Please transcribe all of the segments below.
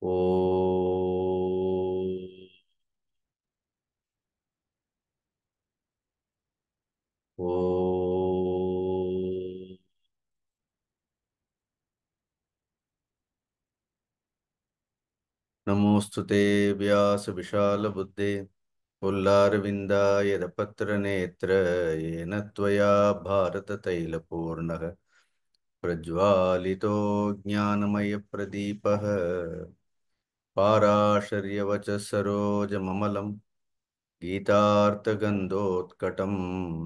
ஓ ஓ நமோஸ்துதே வியாச விஷால புத்தே புல்லாரவிந்தாய நேத்திர येन त्वया भारततैलपूर्णः प्रज्वालितो ज्ञानमयप्रदीपः पाराशर्यवचः सरोजममलं गीतार्थगन्धोत्कटं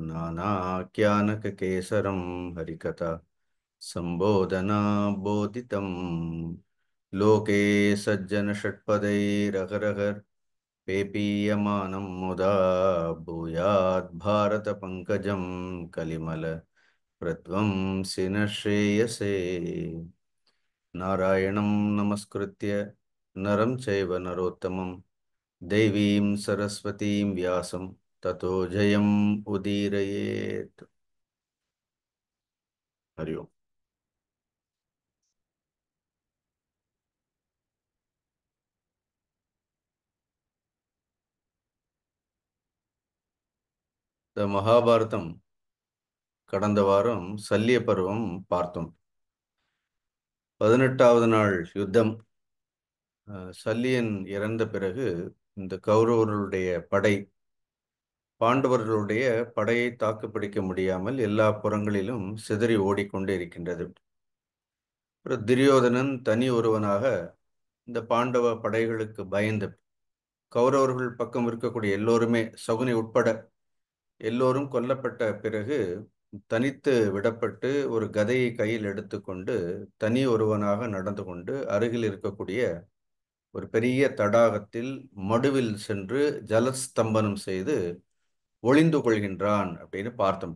नानाख्यानककेसरं हरिकथा संबोधना बोधितं लोके सज्जनषट्पदैरहरहर पेपीयमानं मुदा भूयात् भारतपङ्कजं कलिमल प्रध्वंसिन श्रेयसे नारायणं नमस्कृत्य नरं चैव नरोत्तमं देवीं सरस्वतीं व्यासं ततो जयम् उदीरयेत्. हरि ओम्. இந்த மகாபாரதம் கடந்த வாரம் சல்லிய பருவம் பார்த்தோம். 18வது நாள் யுத்தம். சல்லியன் இறந்த பிறகு இந்த கௌரவர்களுடைய படை பாண்டவர்களுடைய படையை தாக்குப்பிடிக்க முடியாமல் எல்லா புறங்களிலும் சிதறி ஓடிக்கொண்டே இருக்கின்றது. துரியோதனன் தனி ஒருவனாக இந்த பாண்டவ படைகளுக்கு பயந்து கௌரவர்கள் பக்கம் இருக்கக்கூடிய எல்லோருமே சகுனி உட்பட எல்லோரும் கொல்லப்பட்ட பிறகு தனித்து விடப்பட்டு ஒரு கதையை கையில் எடுத்துக்கொண்டு தனி ஒருவனாக நடந்து கொண்டு அருகில் இருக்கக்கூடிய ஒரு பெரிய தடாகத்தில் மடுவில் சென்று ஜலஸ்தம்பனம் செய்து ஒளிந்து கொள்கின்றான் அப்படின்னு பார்த்தோம்.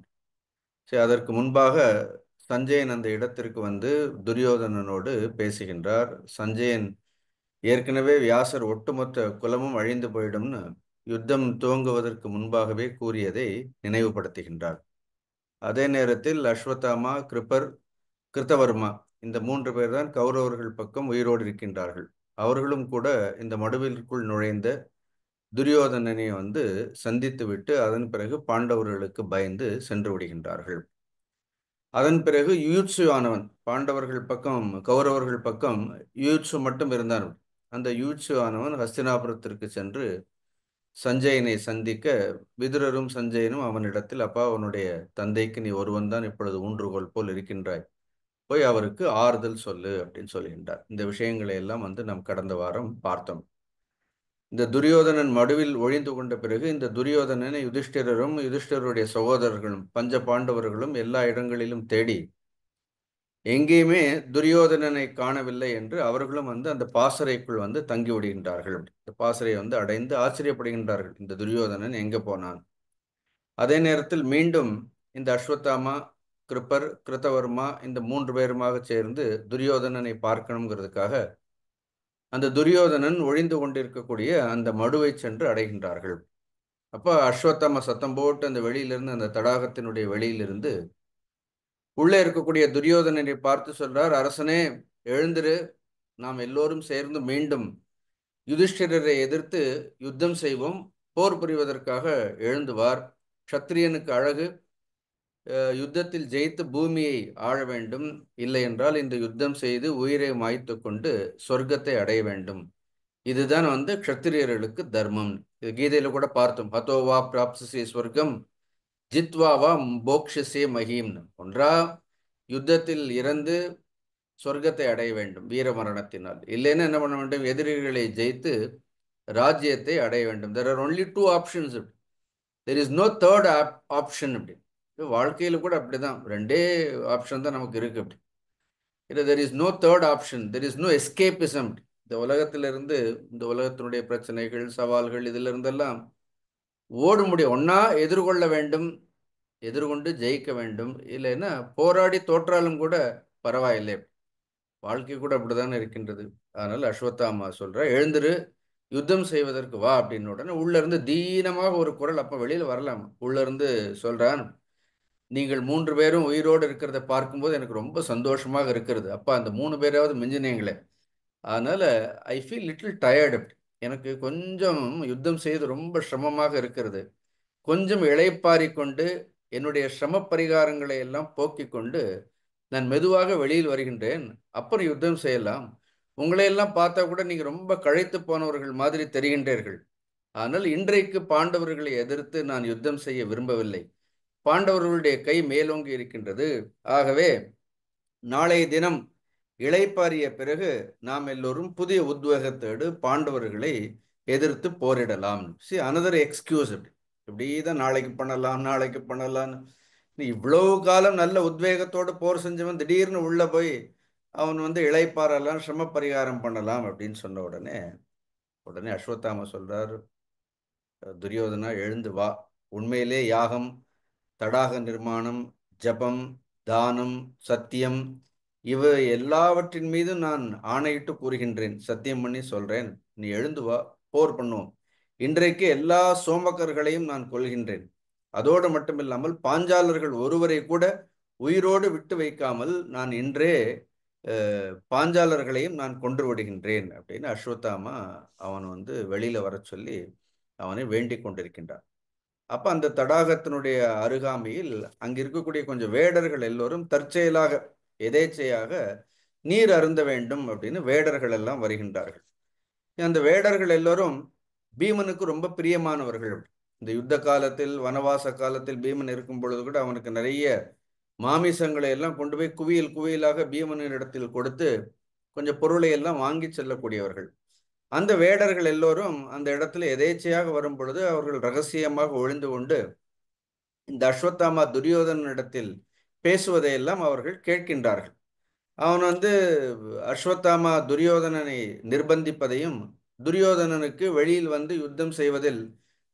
சரி, அதற்கு முன்பாக சஞ்சயன் அந்த இடத்திற்கு வந்து துரியோதனனோடு பேசுகின்றார். சஞ்சயன் ஏற்கனவே வியாசர் ஒட்டுமொத்த குலமும் அழிந்து போயிடும்னு யுத்தம் துவங்குவதற்கு முன்பாகவே கூறியதை நினைவுபடுத்துகின்றார். அதே நேரத்தில் அஸ்வத்தாமா, கிருப்பர், கிருத்தவர்மா இந்த 3 பேர் தான் கௌரவர்கள் பக்கம் உயிரோடு இருக்கின்றார்கள். அவர்களும் கூட இந்த மடுவிற்குள் நுழைந்த துரியோதனனை வந்து சந்தித்துவிட்டு அதன் பிறகு பாண்டவர்களுக்கு பயந்து சென்று விடுகின்றார்கள். அதன் பிறகு யுயுட்சு ஆனவன் பாண்டவர்கள் பக்கம் கௌரவர்கள் பக்கம் யுயுட்சு மட்டும் இருந்தான். அந்த யுயுட்சு ஆனவன் ஹஸ்தினாபுரத்திற்கு சென்று சஞ்சயனை சந்திக்க விதுரரும் சஞ்சயனும் அவனிடத்தில், அப்பா, அவனுடைய தந்தைக்கு நீ ஒருவன் தான் இப்பொழுது ஊன்றுகோல் போல் இருக்கின்றாய், போய் அவருக்கு ஆறுதல் சொல்லு அப்படின்னு சொல்கின்றார். இந்த விஷயங்களை எல்லாம் வந்து நாம் கடந்த வாரம் பார்த்தோம். இந்த துரியோதனன் மடுவில் ஒழிந்து கொண்ட பிறகு இந்த துரியோதனனை யுதிஷ்டிரரும் யுதிஷ்டிரருடைய சகோதரர்களும் பஞ்ச பாண்டவர்களும் எல்லா இடங்களிலும் தேடி எங்கேயுமே துரியோதனனை காணவில்லை என்று அவர்களும் வந்து அந்த பாசறைக்குள் வந்து தங்கி விடுகின்றார்கள். இந்த பாசறையை வந்து அடைந்து ஆச்சரியப்படுகின்றார்கள், இந்த துரியோதனன் எங்கே போனான். அதே நேரத்தில் மீண்டும் இந்த அஸ்வத்தாமா, கிருப்பர், கிருத்தவர்மா இந்த 3 பேருமாக சேர்ந்து துரியோதனனை பார்க்கணுங்கிறதுக்காக அந்த துரியோதனன் ஒழிந்து கொண்டிருக்கக்கூடிய அந்த மடுவை சென்று அடைகின்றார்கள். அப்போ அஸ்வத்தாமா சத்தம் போட்டு அந்த வெளியிலிருந்து, அந்த தடாகத்தினுடைய வெளியிலிருந்து உள்ளே இருக்கக்கூடிய துரியோதனனை பார்த்து சொல்றார், அரசனே எழுந்திரு, நாம் எல்லோரும் சேர்ந்து மீண்டும் யுதிஷ்டிரரை எதிர்த்து யுத்தம் செய்வோம், போர் புரிவதற்காக எழுந்துவார். க்ஷத்திரியனுக்கு அழகு யுத்தத்தில் ஜெயித்து பூமியை ஆள வேண்டும், இல்லை என்றால் இந்த யுத்தம் செய்து உயிரை மாய்த்து கொண்டு சொர்க்கத்தை அடைய வேண்டும். இதுதான் வந்து க்ஷத்திரியர்களுக்கு தர்மம். இது கீதையில கூட பார்த்தோம். ஹதோவா பிராப்சசி ஸ்வர்க்கம் ஜித்வாவா போக்ஷசே மஹீம்னு. ஒன்றா யுத்தத்தில் இறந்து சொர்க்கத்தை அடைய வேண்டும் வீர மரணத்தினால், இல்லைன்னா என்ன பண்ண வேண்டும், எதிரிகளை ஜெயித்து ராஜ்யத்தை அடைய வேண்டும். There are only two options, there is no third option. அப்படி வாழ்க்கையில் கூட அப்படிதான், ரெண்டே ஆப்ஷன் தான் நமக்கு இருக்கு. அப்படி இல்லை, there is no third option, there is no escapism. இந்த உலகத்திலிருந்து, இந்த உலகத்தினுடைய பிரச்சனைகள், சவால்கள், இதிலிருந்தெல்லாம் இருந்தெல்லாம் ஓட முடியும். ஒன்னா எதிர்கொள்ள வேண்டும், எதிர்கொண்டு ஜெயிக்க வேண்டும், இல்லைன்னா போராடி தோற்றாலும் கூட பரவாயில்லை. வாழ்க்கை கூட அப்படித்தானே இருக்கின்றது. அதனால அஸ்வத்தாமா சொல்ற, எழுந்திரு, யுத்தம் செய்வதற்கு வா அப்படின்னு. உடனே உள்ள இருந்து தீனமாக ஒரு குரல் அப்ப வெளியில வரலாம். உள்ள இருந்து சொல்றான், நீங்கள் 3 பேரும் உயிரோடு இருக்கிறத பார்க்கும்போது எனக்கு ரொம்ப சந்தோஷமாக இருக்கிறது. அப்பா, அந்த 3 பேராவது மிஞ்சினீங்களே, அதனால ஐ ஃபீல் லிட்டில் டயர்டு. எனக்கு கொஞ்சம் யுத்தம் செய்து ரொம்ப சிரமமாக இருக்கிறது. கொஞ்சம் இளைப்பாறிக் கொண்டு என்னுடைய சிரம பரிகாரங்களை எல்லாம் போக்கிக் கொண்டு நான் மெதுவாக வெளியில் வருகின்றேன். அப்புறம் யுத்தம் செய்யலாம். உங்களை எல்லாம் பார்த்தா கூட நீங்க ரொம்ப களைத்து போனவர்கள் மாதிரி தெரிகின்றீர்கள். ஆனால் இன்றைக்கு பாண்டவர்களை எதிர்த்து நான் யுத்தம் செய்ய விரும்பவில்லை. பாண்டவர்களுடைய கை மேலோங்கி இருக்கின்றது. ஆகவே நாளைய தினம் இளைப்பாறிய பிறகு நாம் எல்லோரும் புதிய உத்வேகத்தோடு பாண்டவர்களை எதிர்த்து போரிடலாம். Another excuse. இப்படிதான் நாளைக்கு பண்ணலாம், நாளைக்கு பண்ணலாம்னு இவ்வளவு காலம் நல்ல உத்வேகத்தோடு போர் செஞ்சவன் திடீர்னு உள்ள போய் அவன் இளைப்பாறலாம், சிரம பரிகாரம் பண்ணலாம் அப்படின்னு சொன்ன உடனே உடனே அஸ்வத்தாம சொல்றார், துரியோதனா எழுந்து வா. உண்மையிலே யாகம், தடாக நிர்மாணம், ஜபம், தானம், சத்தியம் இவை எல்லாவற்றின் மீது நான் ஆணையிட்டு கூறுகின்றேன். சத்தியம் பண்ணி சொல்றேன். நீ எழுந்து வா, போர் பண்ணுவோம். இன்றைக்கு எல்லா சோமக்கர்களையும் நான் கொள்கின்றேன். அதோடு மட்டுமில்லாமல் பாஞ்சாலர்கள் ஒருவரை கூட உயிரோடு விட்டு வைக்காமல் நான் இன்றே பாஞ்சாலர்களையும் நான் கொன்று விடுகின்றேன் அப்படின்னு அஸ்வத்தாமா அவன் வெளியில வர சொல்லி அவனை வேண்டிக் கொண்டிருக்கின்றான். அப்ப அந்த தடாகத்தினுடைய அருகாமையில் அங்க இருக்கக்கூடிய கொஞ்சம் வேடர்கள் எல்லோரும் தற்செயலாக எதேச்சையாக நீர் அருந்த வேண்டும் அப்படின்னு வேடர்கள் எல்லாம் வருகின்றார்கள். அந்த வேடர்கள் எல்லோரும் பீமனுக்கு ரொம்ப பிரியமானவர்கள். இந்த யுத்த காலத்தில், வனவாச காலத்தில் பீமன் இருக்கும் பொழுது கூட அவனுக்கு நிறைய மாமிசங்களை எல்லாம் கொண்டு போய் குவியல் குவியலாக பீமனின் இடத்தில் கொடுத்து கொஞ்சம் பொருளை எல்லாம் வாங்கி செல்லக்கூடியவர்கள். அந்த வேடர்கள் எல்லோரும் அந்த இடத்துல எதேச்சையாக வரும் பொழுது அவர்கள் ரகசியமாக ஒளிந்து கொண்டு இந்த அஸ்வத்தாமா துரியோதனிடத்தில் பேசுவதையெல்லாம் அவர்கள் கேட்கின்றார்கள். அவன் அஸ்வத்தாமா துரியோதனனை நிர்பந்திப்பதையும், துரியோதனனுக்கு வெளியில் யுத்தம் செய்வதில்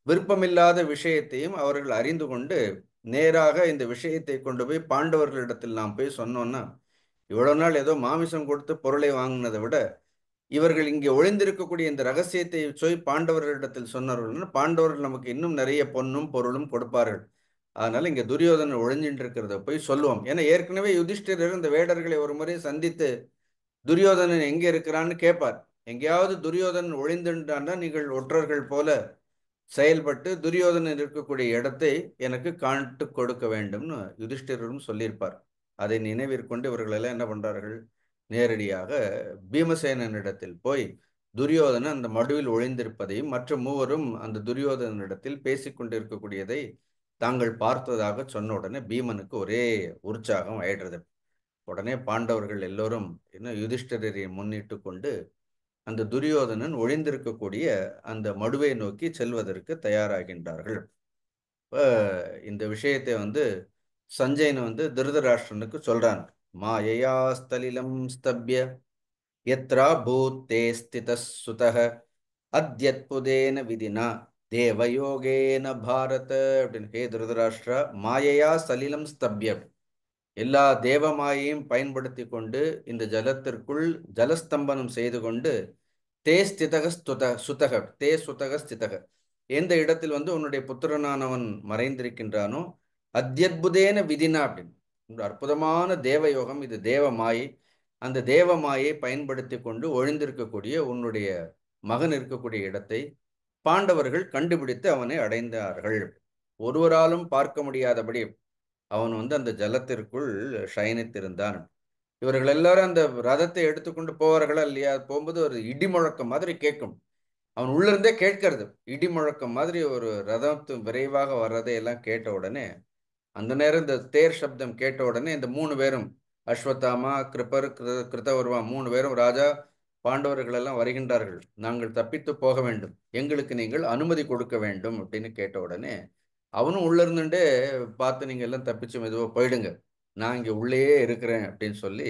விருப்பமில்லாத விஷயத்தையும் அவர்கள் அறிந்து கொண்டு நேராக இந்த விஷயத்தை கொண்டு போய் பாண்டவர்களிடத்தில் நாம் போய் சொன்னோம்னா, இவ்வளவு நாள் ஏதோ மாமிசம் கொடுத்து பொருளை வாங்கினதை விட இவர்கள் இங்கே ஒளிந்திருக்கக்கூடிய இந்த ரகசியத்தை போய் பாண்டவர்களிடத்தில் சொன்னார்கள், பாண்டவர்கள் நமக்கு இன்னும் நிறைய பொன்னும் பொருளும் கொடுப்பார்கள். அதனால இங்க துரியோதனன் ஒளிஞ்சிட்டு இருக்கிறத போய் சொல்லுவோம். ஏன்னா ஏற்கனவே யுதிஷ்டிரர் இந்த வேடர்களை ஒரு முறை சந்தித்து துரியோதனன் எங்கே இருக்கிறான்னு கேட்பார். எங்கேயாவது துரியோதனன் ஒளிந்துட்டான்னா நீங்கள் ஒற்றர்கள் போல செயல்பட்டு துரியோதனன் இருக்கக்கூடிய இடத்தை எனக்கு காட்டு கொடுக்க வேண்டும்னு யுதிஷ்டிரரும் சொல்லியிருப்பார். அதை நினைவிற்கொண்டு இவர்கள் எல்லாம் என்ன பண்றார்கள், நேரடியாக பீமசேனனிடத்தில் போய் துரியோதனன் அந்த மடுவில் ஒளிந்திருப்பதையும் மற்ற மூவரும் அந்த துரியோதனிடத்தில் பேசிக்கொண்டிருக்கக்கூடியதை தாங்கள் பார்த்ததாக சொன்ன உடனே பீமனுக்கு ஒரே உற்சாகம் ஆயிடுறது. உடனே பாண்டவர்கள் எல்லோரும் யுதிஷ்டிரரை முன்னிட்டு கொண்டு அந்த துரியோதனன் ஒளிந்திருக்கக்கூடிய அந்த மடுவை நோக்கி செல்வதற்கு தயாராகின்றார்கள். இந்த விஷயத்தை சஞ்சயன் திருதராஷ்டிரனுக்கு சொல்றான். மாயையா ஸ்தலிலம் ஸ்தப்ய யத்ரா பூத்தே ஸ்திதஸ் சுதஹ அத்யத்புதேன விதினா தேவயோகேன பாரத அப்படின்னு. ஹே திருதராஷ்டிரா, மாயையா சலிலம் ஸ்தப்ய, எல்லா தேவமாயையும் பயன்படுத்தி கொண்டு இந்த ஜலத்திற்குள் ஜலஸ்தம்பனம் செய்து கொண்டு தே ஸ்திதக சுதக தே சுதக ஸ்திதக, எந்த இடத்தில் உன்னுடைய புத்திரனானவன் மறைந்திருக்கின்றானோ அத்யத்புதேன விதினா அப்படின்னு. அற்புதமான தேவயோகம் இது, தேவமாயை. அந்த தேவமாயை பயன்படுத்தி கொண்டு ஒழிந்திருக்கக்கூடிய உன்னுடைய மகன் இருக்கக்கூடிய இடத்தை பாண்டவர்கள் கண்டுபிடித்து அவனை அடைந்தார்கள். ஒருவராலும் பார்க்க முடியாதபடி அவன் அந்த ஜலத்திற்குள் சயனித்திருந்தான். இவர்கள் எல்லாரும் அந்த ரதத்தை எடுத்துக்கொண்டு போவார்களா இல்லையா, போகும்போது ஒரு இடி முழக்கம் மாதிரி கேட்கும். அவன் உள்ள இருந்தே கேட்கறது இடி முழக்கம் மாதிரி, ஒரு ரதத்து விரைவாக வர்றதை எல்லாம் கேட்ட உடனே, அந்த நேரம் இந்த தேர் சப்தம் கேட்ட உடனே இந்த மூணு பேரும், அஸ்வத்தாமா, கிருபர், கிருதவர்மா, மூணு பேரும், ராஜா, பாண்டவர்கள் எல்லாம் வருகின்றார்கள், நாங்கள் தப்பித்து போக வேண்டும், எங்களுக்கு நீங்கள் அனுமதி கொடுக்க வேண்டும் அப்படின்னு கேட்ட உடனே அவனும் உள்ள இருந்துட்டே பார்த்து, நீங்க எல்லாம் தப்பிச்சு மெதுவாக போயிடுங்க, நான் இங்கே உள்ளேயே இருக்கிறேன் அப்படின்னு சொல்லி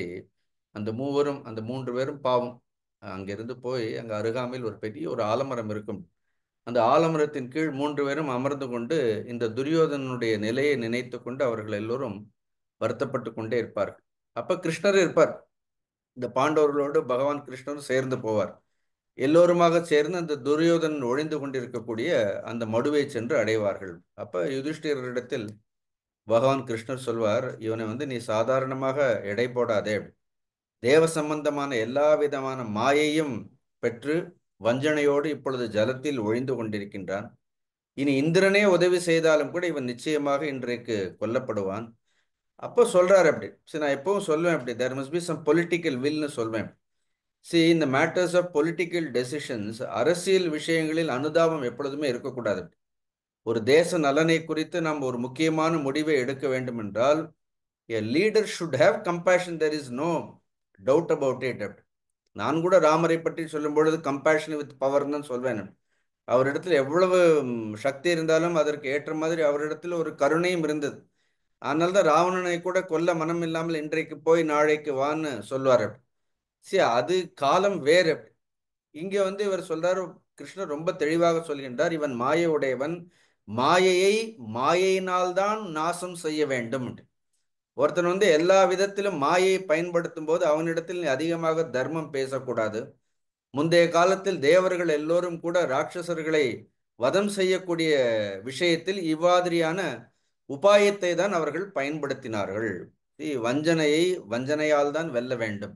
அந்த மூவரும், அந்த மூன்று பேரும் பாவம் அங்கிருந்து போய் அங்கே அருகாமையில் ஒரு பெரிய ஒரு ஆலமரம் இருக்கும். அந்த ஆலமரத்தின் கீழ் மூன்று பேரும் அமர்ந்து கொண்டு இந்த துரியோதனனுடைய நிலையை நினைத்து கொண்டு அவர்கள் எல்லோரும் வருத்தப்பட்டு கொண்டே இருப்பார்கள். அப்ப கிருஷ்ணர் இருப்பார். இந்த பாண்டவர்களோடு பகவான் கிருஷ்ணரும் சேர்ந்து போவார். எல்லோருமாக சேர்ந்து அந்த துரியோதனன் ஒழிந்து கொண்டிருக்கக்கூடிய அந்த மடுவை சென்று அடைவார்கள். அப்ப தேவ சம்பந்தமான எல்லா விதமான மாயையும் பெற்று வஞ்சனையோடு இப்பொழுது ஜலத்தில் ஒழிந்து கொண்டிருக்கின்றான். இனி இந்திரனே உதவி செய்தாலும் கூட இவன் நிச்சயமாக இன்றைக்கு கொல்லப்படுவான். அப்போ சொல்றாரு அப்படி. சரி, நான் எப்பவும் சொல்லுவேன் அப்படி, there must be some political வில்னு சொல்வேன். See, in the matters of political decisions, அரசியல் விஷயங்களில் அனுதாபம் எப்பொழுதுமே இருக்கக்கூடாது. ஒரு தேச நலனை குறித்து நாம் ஒரு முக்கியமான முடிவை எடுக்க வேண்டும் என்றால், a leader should have compassion, there is no doubt about it. நான் கூட ராமரை பற்றி சொல்லும் பொழுது கம்பேஷன் வித் பவர்னு சொல்வேன். அவரிடத்தில் எவ்வளவு சக்தி இருந்தாலும் அதற்கு ஏற்ற மாதிரி அவரிடத்தில் ஒரு கருணையும் இருந்தது. ஆனால் தான் ராவணனை கூட கொல்ல மனம் இல்லாமல் இன்றைக்கு போய் நாளைக்கு வான்னு சொல்வார். சரி, அது காலம் வேறு. இங்க இவர் சொல்றாரு, கிருஷ்ணர் ரொம்ப தெளிவாக சொல்கின்றார், இவன் மாயை உடையவன், மாயையை மாயையினால்தான் நாசம் செய்ய வேண்டும். ஒருத்தன் எல்லா விதத்திலும் மாயை பயன்படுத்தும் போது அவனிடத்தில் அதிகமாக தர்மம் பேசக்கூடாது. முந்தைய காலத்தில் தேவர்கள் எல்லோரும் கூட ராட்சசர்களை வதம் செய்யக்கூடிய விஷயத்தில் இவ்வாதிரியான உபாயத்தை தான் அவர்கள் பயன்படுத்தினார்கள். வஞ்சனையை வஞ்சனையால் தான் வெல்ல வேண்டும்.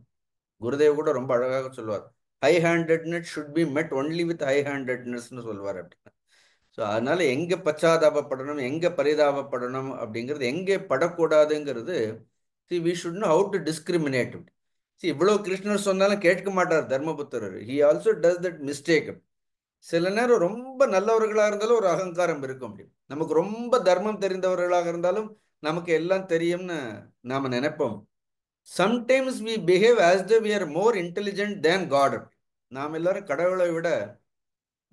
குருதேவ் கூட ரொம்ப அழகாக சொல்வார், ஹை ஹேண்டட்னஸ் ஷுட் பி மெட் ஒன்லி வித் ஹை ஹேண்டட்னஸ்னு சொல்வார் அப்படின்னு. ஸோ அதனால எங்கே பச்சாதாபப்படணும், எங்கே பரிதாபப்படணும் அப்படிங்கிறது, எங்கே படக்கூடாதுங்கிறது, see we should know how to discriminate. See இவ்வளோ கிருஷ்ணர் சொன்னாலும் கேட்க மாட்டார் தர்மபுத்திரர். He also does that mistake. சில நேரம் ரொம்ப நல்லவர்களாக இருந்தாலும் ஒரு அகங்காரம் இருக்கும். அப்படி நமக்கு ரொம்ப தர்மம் தெரிந்தவர்களாக இருந்தாலும் நமக்கு எல்லாம் தெரியும்னு நாம் நினைப்போம். Sometimes we behave as though we are more intelligent than God. நாம் எல்லாரும் கடவுளை விட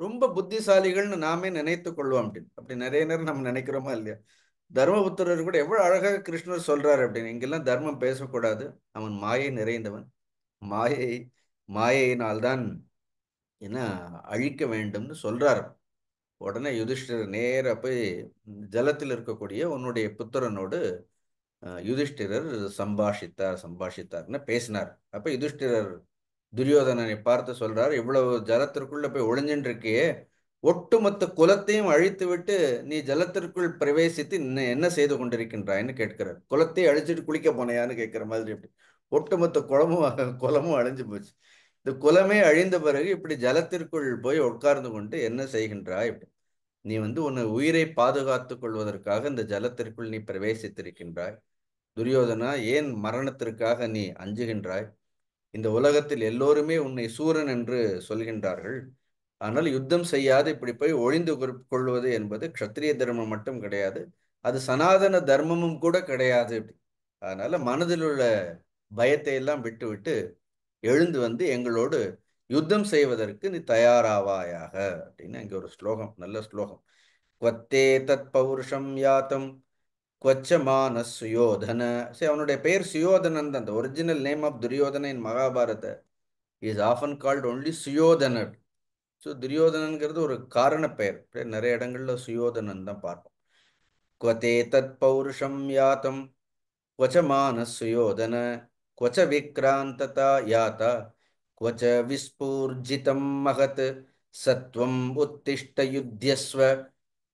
ரொம்ப புத்திசாலிகள்னு நாமே நினைத்து கொள்வோம். அப்படி நிறைய நேரம் நம்ம நினைக்கிறோமா இல்லையா? தர்மபுத்திரர் கூட எவ்வளவு அழகாக கிருஷ்ணர் சொல்றாரு அப்படின்னு, இங்கெல்லாம் தர்மம் பேசக்கூடாது, அவன் மாயை நிறைந்தவன், மாயை மாயையினால்தான் என்ன அழிக்க வேண்டும்னு சொல்றாரு. உடனே யுதிஷ்டிரர் நேர போய் ஜலத்தில் இருக்கக்கூடிய உன்னுடைய புத்திரனோடு யுதிஷ்டிரர் சம்பாஷித்தார்னு பேசினார். அப்ப யுதிஷ்டிரர் துரியோதனனை பார்த்து சொல்றார், இவ்வளவு ஜலத்திற்குள்ள போய் ஒளிஞ்சின்னு இருக்கியே, ஒட்டுமொத்த குலத்தையும் அழித்து விட்டு நீ ஜலத்திற்குள் பிரவேசித்து என்ன செய்து கொண்டிருக்கின்றாய்ன்னு கேட்கிறார். குலத்தை அழிச்சிட்டு குளிக்க போனையான்னு கேட்கிற மாதிரி. அப்படி ஒட்டுமொத்த குலமும் அழிஞ்சு போச்சு. இந்த குலமே அழிந்த பிறகு இப்படி ஜலத்திற்குள் போய் உட்கார்ந்து கொண்டு என்ன செய்கின்றாய்? நீ உன்னை உயிரை பாதுகாத்துக் கொள்வதற்காக இந்த ஜலத்திற்குள் நீ பிரவேசித்திருக்கின்றாய். துரியோதனா, ஏன் மரணத்திற்காக நீ அஞ்சுகின்றாய்? இந்த உலகத்தில் எல்லோருமே உன்னை சூரன் என்று சொல்கின்றார்கள். ஆனால் யுத்தம் செய்யாது இப்படி போய் ஒழிந்து கொள்வது என்பது க்ஷத்திரிய தர்மம் மட்டும் கிடையாது, அது சனாதன தர்மமும் கூட கிடையாது. அதனால மனதில் உள்ள பயத்தை எல்லாம் விட்டு விட்டு எழுந்து எங்களோடு யுத்தம் செய்வதற்கு நீ தயாராவாயாக அப்படின்னு இங்க ஒரு ஸ்லோகம், நல்ல ஸ்லோகம். குவத்தே தத் பௌருஷம் யாத்தம் குவச்சமான சுயோதன. சரி, அவனுடைய பெயர் சுயோதனன் தான். The original name of Duryodhana in Mahabharata is often called only சுயோதனர். ஸோ துரியோதனன்கிறது ஒரு காரண பெயர். நிறைய இடங்கள்ல சுயோதனன் தான் பார்ப்போம். குவதே தத் பௌருஷம் யாத்தம் क्वच सुयोधन क्वच विक्रांतता याता क्वच विस्फूर्जितं महत् सत्वम उत्तिष्ठ युध्यस्व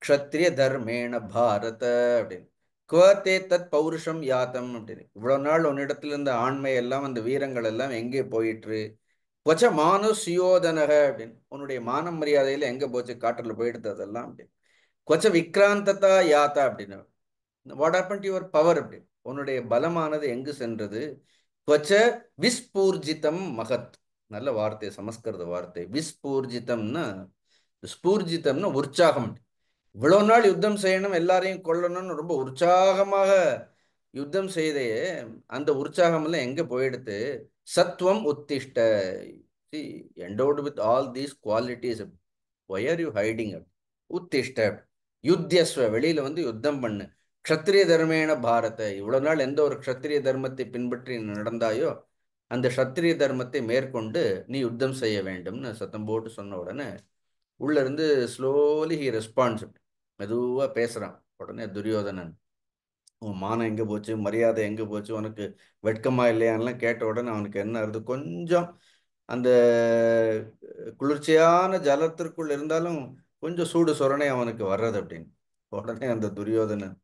क्षत्रिय धर्मेण भारत அப்படின்னு. குவத்தே தத் பௌருஷம் யாத்தம் அப்படின்னு, இவ்வளவு நாள் உன்னிடத்துல இருந்த ஆண்மை எல்லாம் அந்த வீரங்கள் எல்லாம் எங்கே போயிற்று? கொச்ச மானு சுயோதனக அப்படின்னு, உன்னுடைய மானம் மரியாதையில எங்க போச்சு? காற்றுல போயிடுது அதெல்லாம் அப்படின்னு. கொச்ச விக்ராந்ததா யாத்தா அப்படின்னு, what happen to your power அப்படி, உன்னுடைய பலமானது எங்கு சென்றது? கொச்ச விஸ்பூர்ஜிதம் மகத். நல்ல வார்த்தை, சமஸ்கிருத வார்த்தை. விஸ்பூர்ஜிதம்னா, ஸ்பூர்ஜிதம்னா உற்சாகம். இவ்வளவு நாள் யுத்தம் செய்யணும், எல்லாரையும் கொல்லணும்னு ரொம்ப உற்சாகமாக யுத்தம் செய்தே, அந்த உற்சாகம் எல்லாம் எங்க போயிடுத்து? சத்வம் உத்திஷ்ட, endowed with all these qualities, why are you hiding? உத்திஷ்ட யுத்தியஸ்வ, வெளியில யுத்தம் பண்ணு. க்ஷத்திரிய தர்மேன பாரத, இவ்வளவு நாள் எந்த ஒரு க்ஷத்திரிய தர்மத்தை பின்பற்றி நடந்தாயோ அந்த க்ஷத்திரிய தர்மத்தை மேற்கொண்டு நீ யுத்தம் செய்ய வேண்டும்னு சத்தம் போட்டு சொன்ன உடனே உள்ள இருந்து ஸ்லோலி ஹி ரெஸ்பான்ஸ், மெதுவா பேசுறான். உடனே துரியோதனன், உன் மானம் எங்க போச்சு, மரியாதை எங்க போச்சு, உனக்கு வெட்கமா இல்லையான்லாம் கேட்ட உடனே அவனுக்கு என்ன ஆகுது, கொஞ்சம் அந்த குளிர்ச்சியான ஜலத்திற்குள் இருந்தாலும் கொஞ்சம் சூடு சொரணை அவனுக்கு வர்றது அப்படின்னு. உடனே அந்த துரியோதனன்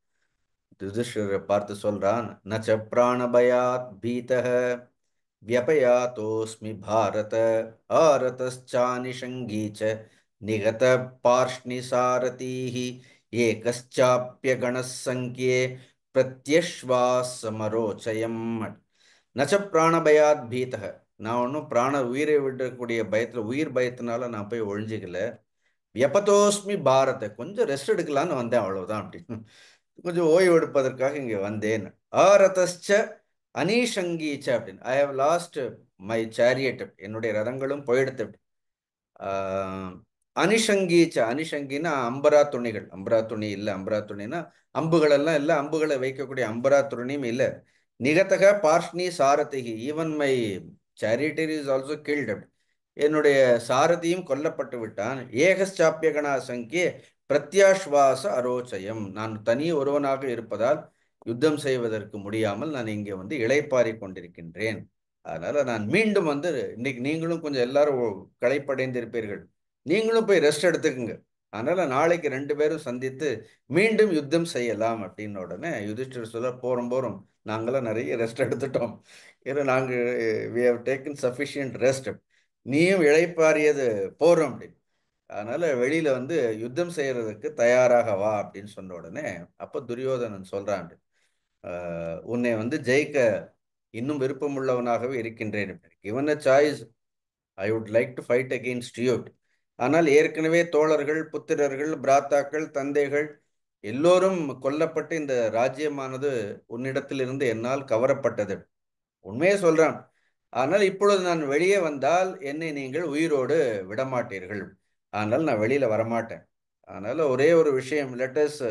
யுதிஷ்டிரரை பார்த்து சொல்றான், நச்ச பிராணபயாத் பீதக व्यपयातोऽस्मि भारत आरतश्चानिषङ्गी च निगत पार्ष्णिसारथीः एकश्चाप्यगणः सङ्ख्ये प्रत्यश्वासमरोचयम् நச்ச பிராணபயாத் பீதக. நான் ஒன்றும் உயிரை விடக்கூடிய பயத்தில் உயிர் பயத்தினால நான் போய் ஒழிஞ்சிக்கல. வியபதோஸ்மி பாரத, கொஞ்சம் ரெஸ்ட் எடுக்கலான்னு வந்தேன், அவ்வளவுதான் அப்படின்னு. கொஞ்சம் ஓய்வு எடுப்பதற்காக இங்கே வந்தேன். ஆரதஸ்ச அனீஷங்கீச்ச அப்படின்னு, I have lost my chariot, என்னுடைய ரதங்களும் போயிடுத்து. ஆஹ், அனிஷங்கீச்ச, அனிஷங்கின்னா அம்பரா துணிகள். அம்பரா துணி இல்லை, அம்பரா துணின்னா அம்புகள் எல்லாம் இல்லை, அம்புகளை வைக்கக்கூடிய அம்பரா துணியும் இல்லை. நிகதக பார்ஷ்ணி சாரதிகி, even my charioteer is also killed. என்னுடைய சாரதியும் கொல்லப்பட்டு விட்டான். ஏகச்சாப்பியகணா சங்கிய பிரத்யாஸ்வாச அரோச்சயம், நான் தனி ஒருவனாக இருப்பதால் யுத்தம் செய்வதற்கு முடியாமல் நான் இங்கே வந்து இளைப்பாரி கொண்டிருக்கின்றேன். அதனால நான் மீண்டும் வந்து, இன்னைக்கு நீங்களும் கொஞ்சம் எல்லாரும் களைப்படைந்திருப்பீர்கள், நீங்களும் போய் ரெஸ்ட் எடுத்துக்குங்க. அதனால நாளைக்கு ரெண்டு பேரும் சந்தித்து மீண்டும் யுத்தம் செய்யலாம் அப்படின்னு உடனே யுதிஷ்டர் சொல்ல, போறோம் போறோம், நாங்களாம் நிறைய ரெஸ்ட் எடுத்துட்டோம், ஏன்னா நாங்கள் we have taken sufficient rest, நீயும் இளைப்பாறியது போறோம் அப்படின்னு. அதனால வெளியில வந்து யுத்தம் செய்யறதுக்கு தயாராக வா அப்படின்னு சொன்ன உடனே அப்ப துரியோதனன் சொல்றான், உன்னை வந்து ஜெயிக்க இன்னும் விருப்பமுள்ளவனாகவே இருக்கின்றேன். Given a choice I would like to fight against you. ஆனால் ஏற்கனவே தோழர்கள், புத்திரர்கள், பிராத்தாக்கள், தந்தைகள் எல்லோரும் கொல்லப்பட்டு இந்த ராஜ்யமானது உன்னிடத்திலிருந்து என்னால் கவரப்பட்டது. உண்மையே சொல்றான். ஆனால் இப்பொழுது நான் வெளியே வந்தால் என்னை நீங்கள் உயிரோடு விடமாட்டீர்கள். ஆனால் நான் வெளியில வரமாட்டேன். அதனால ஒரே ஒரு விஷயம், let us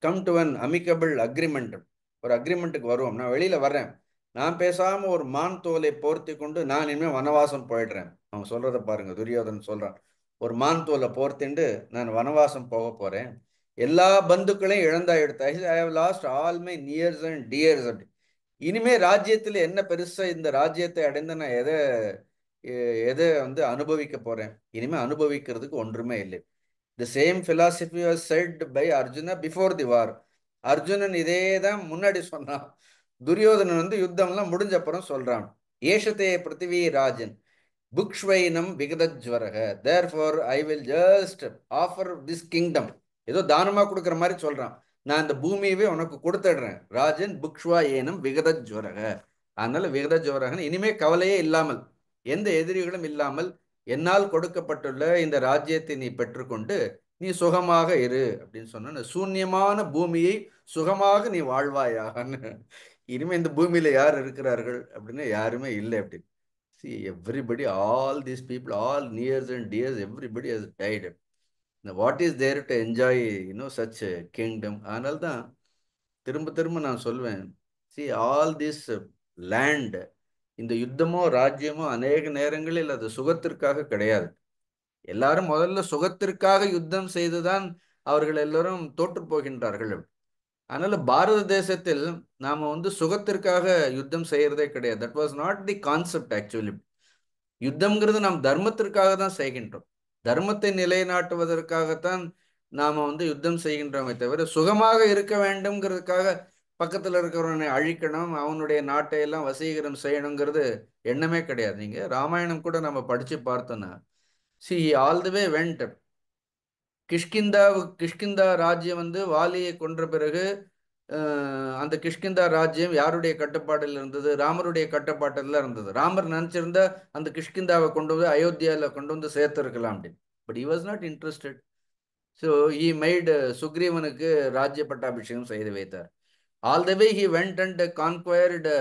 come to an amicable agreement. ஒரு அக்ரிமெண்ட்டுக்கு வருவோம். நான் வெளியில வர்றேன், நான் பேசாம ஒரு மான் தோலை போர்த்தி கொண்டு நான் இனிமேல் வனவாசம் போயிடுறேன். அவன் சொல்றதை பாருங்க, துரியோதனன் சொல்றான், ஒரு மான் தோலை போர்த்திண்டு நான் வனவாசம் போக போறேன். எல்லா பந்துக்களையும் இழந்தாயிடுத்தாச்சு. I have lost all my nears and dears. இனிமே ராஜ்யத்தில் என்ன பெருசா, இந்த ராஜ்யத்தை அடைந்து நான் எதை எதை வந்து அனுபவிக்க போறேன்? இனிமே அனுபவிக்கிறதுக்கு ஒன்றுமே இல்லை. The same philosophy was said by Arjuna before the war. Arjunan இதே தான் முன்னாடி சொன்னான். துரியோதனன் வந்து யுத்தம்லாம் முடிஞ்ச அப்புறம் சொல்றான், ஏஷத்தே பிருத்திவி ராஜன் புக்ஷ்வைனம் விகதஜ்வரக, therefore I will just offer this kingdom. ஏதோ தானமா கொடுக்குற மாதிரி சொல்றான், நான் இந்த பூமியவே உனக்கு கொடுத்துடுறேன். ராஜன் புக்ஷ்வா ஏனம் விகதஜ்வரக. அதனால விகதஜ்வரகன், இனிமே கவலையே இல்லாமல், எந்த எதிரிகளும் இல்லாமல் என்னால் கொடுக்கப்பட்டுள்ள இந்த ராஜ்யத்தை நீ பெற்றுக்கொண்டு நீ சுகமாக இரு அப்படின்னு சொன்ன, சூன்யமான பூமியை சுகமாக நீ வாழ்வாயான்னு. இனிமே இந்த பூமியில யார் இருக்கிறார்கள் அப்படின்னு, யாருமே இல்லை அப்படி. See, everybody, all these people, all nears and dears, everybody has died. Now, what is there to enjoy, such a kingdom? அதனால தான் திரும்ப திரும்ப நான் சொல்வேன், see, all this land, இந்த யுத்தமோ ராஜ்யமோ அநேக நேரங்களில் அது சுகத்திற்காக கிடையாது. எல்லாரும் முதல்ல சுகத்திற்காக யுத்தம் செய்துதான் அவர்கள் எல்லாரும் தோற்று போகின்றார்கள். அதனால பாரத தேசத்தில் நாம வந்து சுகத்திற்காக யுத்தம் செய்யறதே கிடையாது. That was not the concept actually. யுத்தம்ங்கிறது நாம் தர்மத்திற்காக தான் செய்கின்றோம். தர்மத்தை நிலைநாட்டுவதற்காகத்தான் நாம வந்து யுத்தம் செய்கின்றோமே தவிர, சுகமாக இருக்க வேண்டும்ங்கிறதுக்காக பக்கத்தில் இருக்கிறவனை அழிக்கணும், அவனுடைய நாட்டை எல்லாம் வசீகரம் செய்யணுங்கிறது எண்ணமே கிடையாது. நீங்க ராமாயணம் கூட நம்ம படிச்சு பார்த்தோன்னா, see all the way went. Kishkindha Kishkindha ராஜ்யம் வந்து வாலியை கொன்ற பிறகு அந்த கிஷ்கிந்தா ராஜ்யம் யாருடைய கட்டுப்பாட்டில் இருந்தது? ராமருடைய கட்டுப்பாட்டில் இருந்தது. ராமர் நினைச்சிருந்தா அந்த கிஷ்கிந்தாவை கொண்டு வந்து அயோத்தியாவில் கொண்டு வந்து சேர்த்திருக்கலாம் அப்படின்னு. But he was not interested. So he made சுக்ரீவனுக்கு ராஜ்ய பட்டாபிஷேகம் செய்து வைத்தார். All the way he went and conquered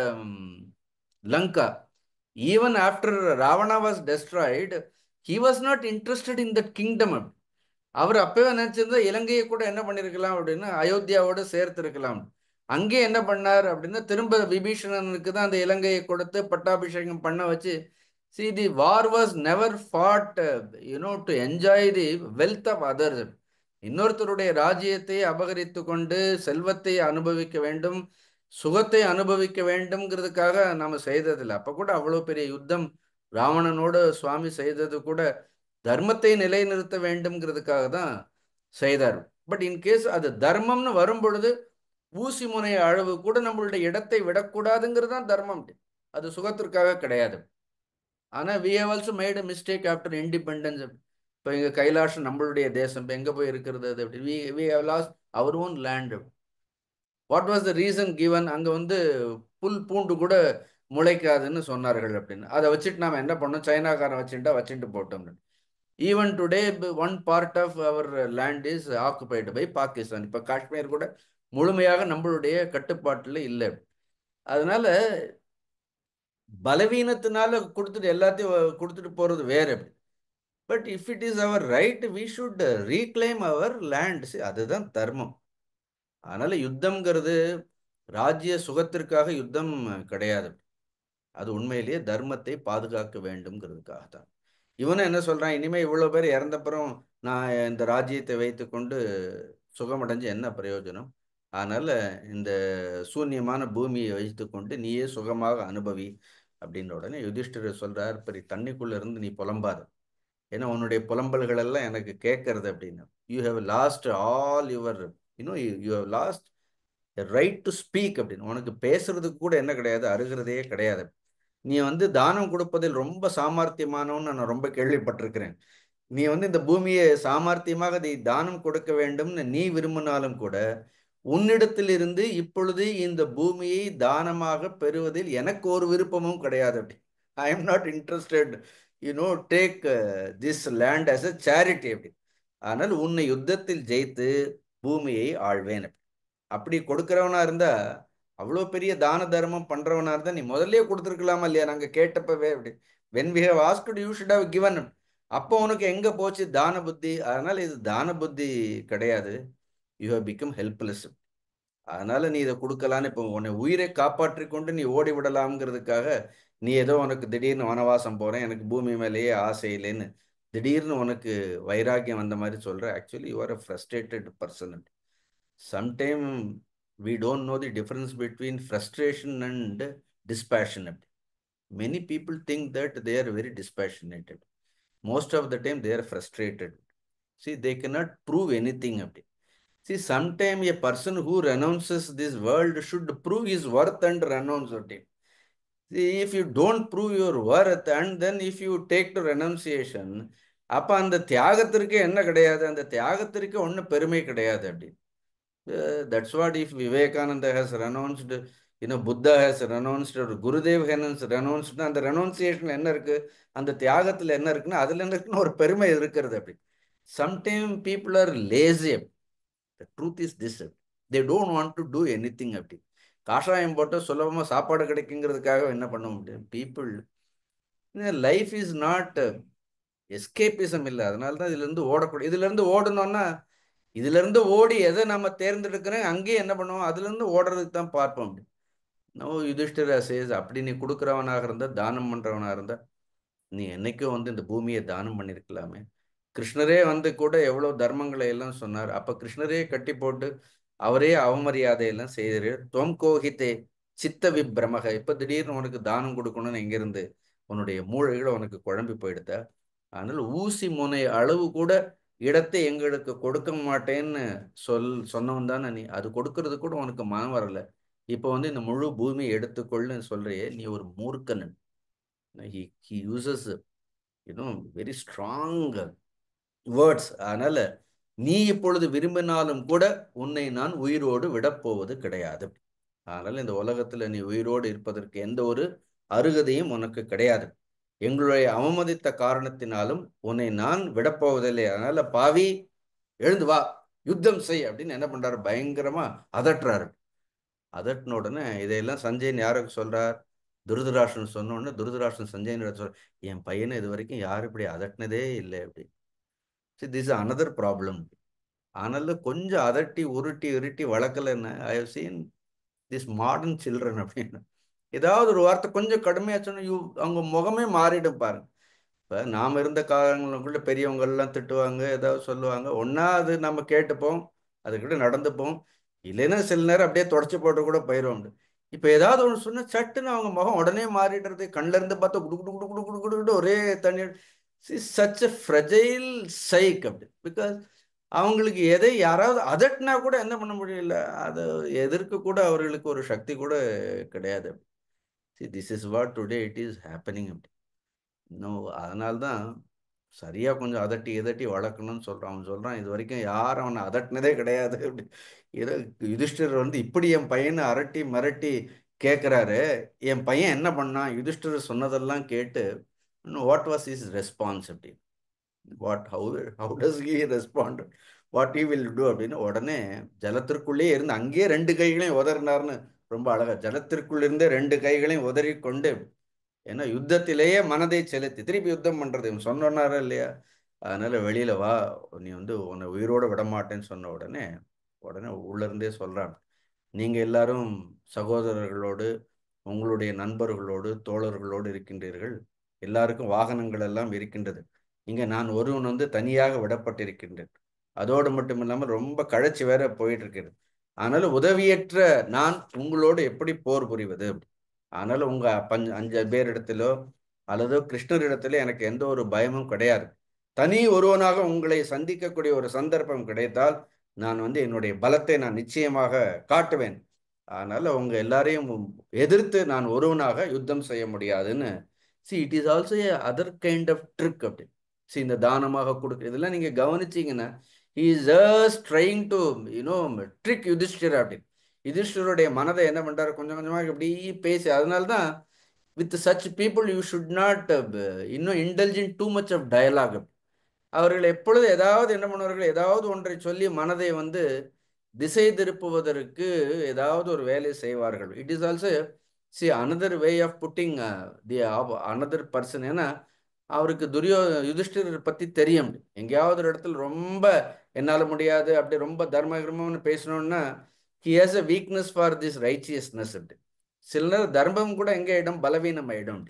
Lanka. Even after Ravana was destroyed, he was not interested in that kingdom. அவர் அப்பவே நினைச்சிருந்தா இலங்கையை கூட என்ன பண்ணிருக்கலாம் அப்படின்னா அயோத்தியாவோட சேர்த்து இருக்கலாம். அங்கே என்ன பண்ணார் அப்படின்னா, திரும்ப விபீஷணனுக்கு தான் அந்த இலங்கையை கொடுத்து பட்டாபிஷேகம் பண்ண வச்சு. see the war was never fought to enjoy the wealth of others. இன்னொருத்தருடைய ராஜ்யத்தை அபகரித்து கொண்டு செல்வத்தை அனுபவிக்க வேண்டும், சுகத்தை அனுபவிக்க வேண்டும்ங்கிறதுக்காக நாம செய்ததில்லை. அப்ப கூட அவ்வளவு பெரிய யுத்தம் ராவணனோட சுவாமி செய்தது கூட தர்மத்தை நிலைநிறுத்த வேண்டும்ங்கிறதுக்காக தான் செய்தார். பட் இன்கேஸ் அது தர்மம்னு வரும் பொழுது ஊசி முனை அளவு கூட நம்மளுடைய இடத்தை விடக்கூடாதுங்கிறது தான் தர்மம். அது சுகத்திற்காக கிடையாது. ஆனா we have also made a mistake after independence. இப்போ இங்க கைலாஷம் நம்மளுடைய தேசம், இப்போ எங்க போய் இருக்கிறது அது அப்படி we have lost our own land. What was the reason given? அங்க வந்து புல் பூண்டு கூட முளைக்காதுன்னு சொன்னார்கள் அப்படின்னு. அதை வச்சுட்டு நாம என்ன பண்ணோம்? சைனாக்காரன் வச்சுட்டு போட்டோம். Even today one part of our land is occupied by Pakistan. இப்போ காஷ்மீர் கூட முழுமையாக நம்மளுடைய கட்டுப்பாட்டில் இல்லை. அதனால பலவீனத்தினால கொடுத்துட்டு எல்லாத்தையும் கொடுத்துட்டு போறது வேற. But if it is our right we should reclaim our land. அதுதான் தர்மம். அதனால யுத்தம்ங்கிறது ராஜ்ய சுகத்திற்காக யுத்தம் கிடையாது. அது உண்மையிலேயே தர்மத்தை பாதுகாக்க வேண்டும்ங்கிறதுக்காக தான். இவனும் என்ன சொல்றான்? இனிமே இவ்வளவு பேர் இறந்தப்புறம் நான் இந்த ராஜ்யத்தை வைத்துக்கொண்டு சுகமடைஞ்சு என்ன பிரயோஜனம்? அதனால இந்த சூன்யமான பூமியை வைத்துக்கொண்டு நீயே சுகமாக அனுபவி அப்படின்ற உடனே யுதிஷ்டிரர் சொல்றார், பெரிய தண்ணிக்குள்ள இருந்து நீ புலம்பாத, ஏன்னா உன்னுடைய புலம்பல்கள் எல்லாம் எனக்கு கேட்கறது அப்படின்னு. You have lost all your you have last right to speak அப்படின்னு. உனக்கு பேசுறதுக்கு கூட என்ன கிடையாது, அருகிறதே கிடையாது. நீ வந்து தானம் கொடுப்பதில் ரொம்ப சாமர்த்தியமானவன்னு நான் ரொம்ப கேள்விப்பட்டிருக்கிறேன். நீ வந்து இந்த பூமியை சாமர்த்தியமாக நீ தானம் கொடுக்க வேண்டும்னு நீ விரும்பினாலும் கூட உன்னிடத்திலிருந்து இப்பொழுது இந்த பூமியை தானமாக பெறுவதில் எனக்கு ஒரு விருப்பமும் கிடையாது அப்படி. I am not interested take this land as a charity அப்படி. ஆனால் உன்னை யுத்தத்தில் ஜெயித்து பூமியை ஆழ்வேன். அப்படி கொடுக்கிறவனா இருந்தா, அவ்வளோ பெரிய தான தர்மம் பண்றவனா இருந்தா நீ முதல்லயே கொடுத்துருக்கலாமா இல்லையா? நாங்க கேட்டப்பவே அப்படி. When we have asked you should have given. அப்போ உனக்கு எங்க போச்சு தான புத்தி? அதனால இது தான புத்தி கிடையாது. You have become helpless. அதனால நீ இதை கொடுக்கலான்னு இப்போ உன்னை உயிரை காப்பாற்றி கொண்டு நீ ஓடி விடலாம்ங்கிறதுக்காக நீ ஏதோ உனக்கு திடீர்னு வனவாசம் போறேன், எனக்கு பூமி மேலேயே ஆசை இல்லைன்னு திடீர்னு உனக்கு வைராக்கியம் வந்த மாதிரி சொல்ற. Actually you are a frustrated person. Sometimes we don't know the difference between frustration and dispassionate. Many people think that they are very dispassionate. Most of the time they are frustrated. See, they cannot prove anything. See, sometimes a person who renounces this world should prove his worth and renounce it. See, if you don't prove your worth and then if you take to renunciation, அப்ப அந்த தியாகத்திற்கு என்ன கிடையாது, அந்த தியாகத்திற்கு ஒன்றும் பெருமை கிடையாது அப்படி. That's what if Vivekananda has renounced, Buddha has renounced, or Gurudev has renounced, அந்த ரெனவுன்சியேஷன் என்ன இருக்கு, அந்த தியாகத்தில் என்ன இருக்குன்னா அதுல என்ன இருக்குன்னு ஒரு பெருமை இருக்கிறது அப்படி. Sometimes people are lazy. The truth is this. They don't want to do anything அப்படி. காஷாயம் போட்டு சுலபமா சாப்பாடு கிடைக்குங்கிறதுக்காக என்ன பண்ண முடியும்? People life is not escapism இல்லை. அதனால தான் இதுல இருந்து ஓடக்கூடிய. இதுல இருந்து ஓடணும்னா இதுல இருந்து ஓடி எதை நம்ம தேர்ந்தெடுக்கிறோம் அங்கேயே என்ன பண்ணுவோம், அதுல இருந்து ஓடுறதுக்கு தான் பார்ப்போம். நோ யுதிஷ்டிரா சேஸ், அப்படி நீ கொடுக்குறவனாக இருந்தா தானம் பண்றவனாக இருந்தா நீ என்னைக்கும் வந்து இந்த பூமியை தானம் பண்ணிருக்கலாமே. கிருஷ்ணரே வந்து கூட எவ்வளவு தர்மங்களை எல்லாம் சொன்னார். அப்ப கிருஷ்ணரே கட்டி போட்டு அவரே அவமரியாதையெல்லாம் செய்தாரு. தொம் கோஹித்தே சித்த விப்ரமக. இப்ப திடீர்னு உனக்கு தானம் கொடுக்கணும்னு எங்கிருந்து உன்னுடைய மூளைகளை உனக்கு குழம்பி போயிடுத. அதனால ஊசி முனை அளவு கூட இடத்தை எங்களுக்கு கொடுக்க மாட்டேன்னு சொன்னவன் தானே நீ. அது கொடுக்கறது கூட உனக்கு மனம் வரல. இப்போ வந்து இந்த முழு பூமியை எடுத்துக்கொள்ளுன்னு சொல்றியே, நீ ஒரு மூர்க்கன். he uses very strong words. அதனால நீ இப்பொழுது விரும்பினாலும் கூட உன்னை நான் உயிரோடு விடப்போவது கிடையாது. அதனால இந்த உலகத்துல நீ உயிரோடு இருப்பதற்கு எந்த ஒரு அருகதையும் உனக்கு கிடையாது. எங்களுடைய அவமதித்த காரணத்தினாலும் உன்னை நான் விடப்போவதில்லை. அதனால பாவி எழுந்து வா, யுத்தம் செய் அப்படின்னு என்ன பண்றாரு, பயங்கரமா அதட்டுறாரு. அதட்டின உடனே இதையெல்லாம் சஞ்சயன் யாருக்கு சொல்றார்? துருதராஷ்டிரன் சொன்ன உடனே துருதராஷ்டிரன் சஞ்சயன் சொல்ற, என் பையனை இது வரைக்கும் யாரும் இப்படி அதட்டினதே இல்லை அப்படி. This is another problem. அதனால கொஞ்சம் அதட்டி உருட்டி உருட்டி வளர்க்கலன்னு I have seen this modern children அப்படின்னு. ஏதாவது ஒரு வார்த்தை கொஞ்சம் கடுமையா சொன்னா அவங்க முகமே மாறிடும் பாருங்க. இப்போ நாம் இருந்த காலங்களுக்குள்ள பெரியவங்கெல்லாம் திட்டுவாங்க, ஏதாவது சொல்லுவாங்க. ஒன்றா அது நம்ம கேட்டுப்போம், அதுக்கிட்ட நடந்துப்போம். இல்லைன்னா சில நேரம் அப்படியே தொடச்சி போட்டு கூட போயிடுவோம். இப்போ ஏதாவது ஒன்று சொன்னால் சட்டுன்னு அவங்க முகம் உடனே மாறிடுறது. கண்ணில் இருந்து பார்த்தா குடு குடு குடு குடு குடு குடு ஒரே தண்ணி. சச் எ ஃப்ரெஜைல் சைக் அப்படி. பிகாஸ் அவங்களுக்கு எதை யாராவது அதட்டினா கூட என்ன பண்ண முடியல, அதை எதிர்க்க கூட அவர்களுக்கு ஒரு சக்தி கூட கிடையாது. See, this is what today it is happening. இன்னும் அதனால்தான் சரியா கொஞ்சம் அதட்டி எதட்டி வளர்க்கணும்னு சொல்றான். அவன் சொல்றான், இது வரைக்கும் யாரும் அவனை அதட்டினதே கிடையாது அப்படி. ஏதோ யுதிஷ்டிரர் வந்து இப்படி என் பையனை அரட்டி மிரட்டி கேட்கிறாரு. என் பையன் என்ன பண்ணான்? யுதிஷ்டிரர் சொன்னதெல்லாம் கேட்டு வாட் வாஸ் ஹிஸ் ரெஸ்பான்ஸ் அப்படி, how does he respond, what he will do அப்படின்னு உடனே ஜலத்திற்குள்ளே இருந்து அங்கேயே 2 கைகளையும் உதறினார்னு ரொம்ப அழகா, ஜலத்திற்குள் இருந்தே 2 கைகளையும் உதறி கொண்டு, ஏன்னா யுத்தத்திலேயே மனதை செலுத்தி திருப்பி யுத்தம் பண்றது இவன் சொன்னாரா இல்லையா, அதனால வெளியில வா, நீ வந்து உன்னை உயிரோட விட மாட்டேன்னு சொன்ன உடனே உடனே உள்ள இருந்தே சொல்றான், நீங்க எல்லாரும் சகோதரர்களோடு உங்களுடைய நண்பர்களோடு தோழர்களோடு இருக்கின்றீர்கள், எல்லாருக்கும் வாகனங்கள் எல்லாம் இருக்கின்றது, இங்க நான் ஒருவன் வந்து தனியாக விடப்பட்டிருக்கின்றேன், அதோடு மட்டும் இல்லாமல் ரொம்ப களைச்சு வேற போயிட்டு இருக்கிறது, அதனால உதவியற்ற நான் உங்களோடு எப்படி போர் புரிவது, அதனால உங்க 5 பேர் இடத்திலோ அல்லது கிருஷ்ணர் இடத்திலோ எனக்கு எந்த ஒரு பயமும் கிடையாது, தனி ஒருவனாக உங்களை சந்திக்கக்கூடிய ஒரு சந்தர்ப்பம் கிடைத்தால் நான் வந்து என்னுடைய பலத்தை நான் நிச்சயமாக காட்டுவேன், அதனால உங்க எல்லாரையும் எதிர்த்து நான் ஒருவனாக யுத்தம் செய்ய முடியாதுன்னு. see it is also a other kind of trick அப்படி. see இந்த தானமாக கொடுக்க இதெல்லாம் நீங்க கவனிச்சீங்கன்னா he is just trying to trick Yudhishthira அப்படி. யுதிஷ்டிரருடைய மனதை என்ன பண்றாரு, கொஞ்சம் கொஞ்சமாக இப்படி பேசி, அதனால்தான் with such people you should not இன்னும் indulge in too much of dialogue. அவர்கள் எப்பொழுது ஏதாவது என்ன பண்ணுவார்கள், ஏதாவது ஒன்றை சொல்லி மனதை வந்து திசை திருப்புவதற்கு ஏதாவது ஒரு வேலை செய்வார்கள். It is also see another way of putting the another person. ஏன்னா அவருக்கு யுதிஷ்டிரர் பத்தி தெரியும், எங்கேயாவது ஒரு இடத்துல ரொம்ப என்னால் முடியாது அப்படி ரொம்ப தர்மகிரமம்னு பேசணும்னா he has a weakness for this righteousness அப்படி. சில நேரம் தர்மம் கூட எங்கே இடம் பலவீனம் ஆயிடும்.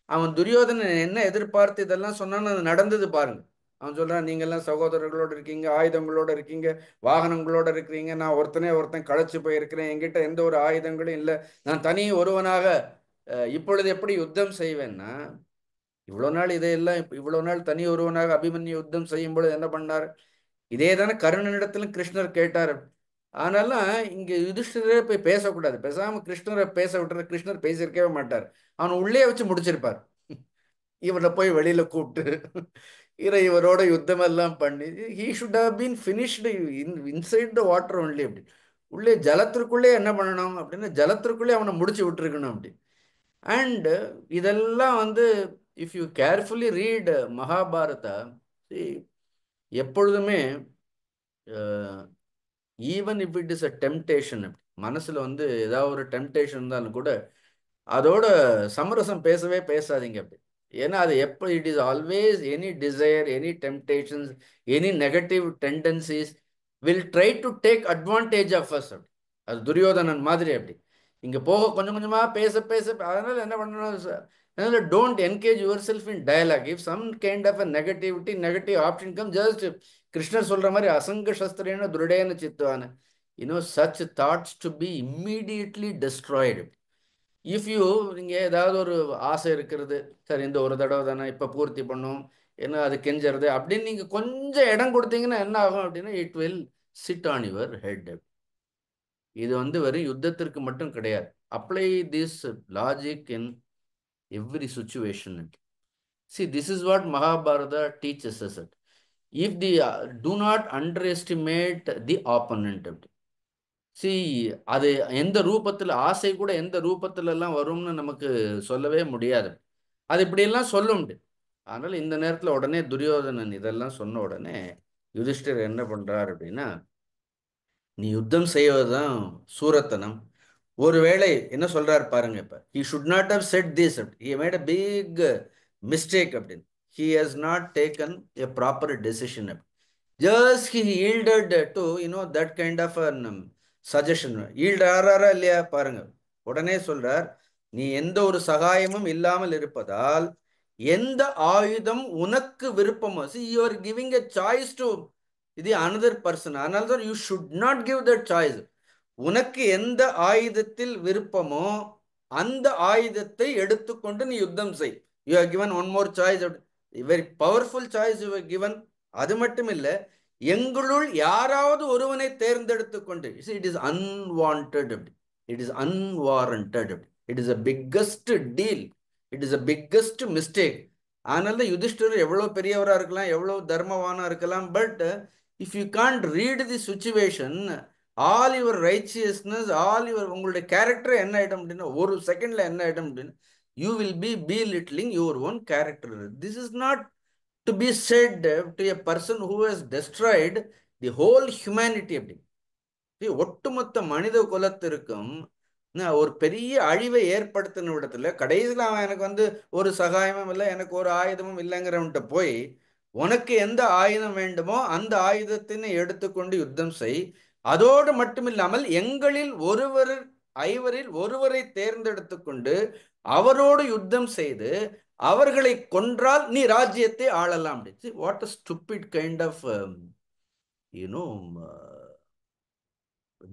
அவன் துரியோதனன் என்ன எதிர்பார்த்து இதெல்லாம் சொன்னான்னு அது நடந்தது பாருங்க. அவன் சொல்றான், நீங்க எல்லாம் சகோதரர்களோடு இருக்கீங்க, ஆயுதங்களோட இருக்கீங்க, வாகனங்களோட இருக்கிறீங்க, நான் ஒருத்தன் களைச்சு போயிருக்கிறேன், என்கிட்ட எந்த ஒரு ஆயுதங்களும் இல்லை, நான் தனி ஒருவனாக இப்பொழுது எப்படி யுத்தம் செய்வேன்னா, இவ்வளவு நாள் இதையெல்லாம் இவ்வளவு நாள் தனி ஒருவனாக அபிமன்யு யுத்தம் செய்யும் பொழுது என்ன பண்ணார், இதே தானே கர்ணனிடத்திலும் கிருஷ்ணர் கேட்டார். ஆனாலும் இங்க யுதிஷ்டிரரே போய் பேசக்கூடாது, பேசாம கிருஷ்ணரை பேச விட்டுற, கிருஷ்ணர் பேசியிருக்கவே மாட்டார், அவன் உள்ளே வச்சு முடிச்சிருப்பார். இவனை போய் வெளியில கூப்பிட்டு இவரோட யுத்தம் எல்லாம் பண்ணி he should have been finished inside the water only அப்படி. உள்ளே ஜலத்திற்குள்ளே என்ன பண்ணணும் அப்படின்னா ஜலத்திற்குள்ளே அவனை முடிச்சு விட்டுருக்கணும் அப்படி. அண்ட் இதெல்லாம் வந்து if you carefully read Mahabharata, எப்பொழுதுமே even if it is a temptation, மனசுல வந்து ஏதாவது ஒரு டெம்டேஷன் இருந்தாலும் கூட அதோட சமரசம் பேசவே பேசாதீங்க அப்படி. ஏன்னா அது எப்போ it is always any desire, any temptations, any negative tendencies will try to take advantage of us அப்படி. அது துரியோதனன் மாதிரி அப்படி. இங்கே போக கொஞ்சம் கொஞ்சமாக பேச பேச, அதனால என்ன பண்ணணும், அதனால don't engage yourself in dialogue. If some kind of a negative option come, just கிருஷ்ணர் சொல்ற மாதிரி அசங்க சஸ்திரேன துருடேன சித்துவான, such thoughts to be immediately destroyed. If you நீங்கள் ஏதாவது ஒரு ஆசை இருக்கிறது, சரி இந்த ஒரு தடவை தானே இப்போ பூர்த்தி பண்ணும், என்ன அது கெஞ்சறது அப்படின்னு நீங்கள் கொஞ்சம் இடம் கொடுத்தீங்கன்னா என்ன ஆகும் அப்படின்னா it will sit on your head. இது வந்து வெறும் யுத்தத்திற்கு மட்டும் கிடையாது. Apply this logic in every situation. See, this is what Mahabharata teaches us. If the do not underestimate the opponent. C அது எந்த ரூபத்தில், ஆசை கூட எந்த ரூபத்துல எல்லாம் வரும்னு நமக்கு சொல்லவே முடியாது, அது இப்படியெல்லாம் சொல்லும். அதனால இந்த நேரத்தில் உடனே துரியோதனன் இதெல்லாம் சொன்ன உடனே யுதிஷ்டர் என்ன பண்றார் அப்படின்னா, நீ யுத்தம் செய்வதுதான் சூரத்தனம். ஒருவேளை என்ன சொல்றாரு பாருங்க, இப்ப he should not have said this, he made a big mistake அப்படின்னு. he has not taken a proper decision. just he yielded to that kind of a suggestion. yield ஆறாரா இல்லையா பாருங்க. உடனே சொல்றார், நீ எந்த ஒரு சகாயமும் இல்லாமல் இருப்பதால் எந்த ஆயுதம் உனக்கு விருப்பமோ, see you are giving a choice to the another person, அதனால தான் you should not give that choice. உனக்கு எந்த ஆயுதத்தில் விருப்பமோ அந்த ஆயுதத்தை எடுத்துக்கொண்டு நீ யுத்தம் செய். you are given one more choice, very powerful choice you were given. அது மட்டும் இல்லை, எங்களுள் யாராவது ஒருவனை தேர்ந்தெடுத்து கொண்டு, it is unwanted, it is unwarranted. It is a biggest deal, it is a biggest mistake. அதனால தான் யுதிஷ்டர் எவ்வளோ பெரியவராக இருக்கலாம், எவ்வளோ தர்மவானா இருக்கலாம், but if you can't read the situation, all your righteousness, all your உங்களுடைய கேரக்டர் என்ன ஆயிடும் அப்படின்னா, ஒரு செகண்ட்ல என்ன ஆயிடும் அப்படின்னா, you will be littling your own character. This is not to be said to a person who has destroyed the whole humanity. அப்படி ஒட்டுமொத்த மனித குலத்திற்கும் ஒரு பெரிய அழிவை ஏற்படுத்தின விடத்துல கடைசியில் அவன் எனக்கு ஒரு சகாயமும் இல்லை, எனக்கு ஒரு ஆயுதமும் இல்லைங்கிறவன்ட்ட போய் உனக்கு எந்த ஆயுதம் வேண்டுமோ அந்த ஆயுதத்தினை எடுத்துக்கொண்டு யுத்தம் செய், அதோடு மட்டுமில்லாமல் எங்களில் ஒருவர் ஐவரில் ஒருவரை தேர்ந்தெடுத்து கொண்டு அவரோடு யுத்தம் செய்து அவர்களை கொன்றால் நீ ராஜ்யத்தை ஆளலாம். What a stupid kind of you know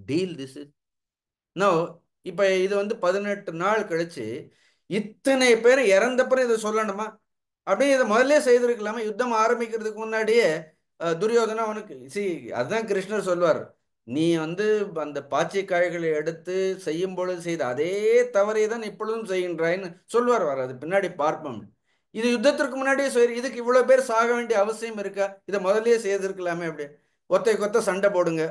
deal this is. No, இப்ப இது 18 நாள் கழிச்சு இத்தனை பேர் இறந்தப்பறம் இதை சொல்லணுமா? அப்படியே இதை முதல்ல செய்திருக்கலாமா? யுத்தம் ஆரம்பிக்கிறதுக்கு முன்னாடியே துரியோதனா அவனுக்கு அதுதான் கிருஷ்ணர் சொல்வார், நீ அந்த பாச்சி காய்களை எடுத்து செய்யும் பொழுது செய்த அதே தவறை தான் இப்பொழுதும் செய்கின்றாய்ன்னு சொல்வார். வர அது பின்னாடி பார்ப்போம். இது யுத்தத்திற்கு முன்னாடியே சொல்லி இதுக்கு இவ்வளவு பேர் சாக வேண்டிய அவசியம் இருக்கா? இதை முதல்லயே செய்திருக்கலாமே. அப்படியே ஒத்தை கொத்த சண்டை போடுங்க.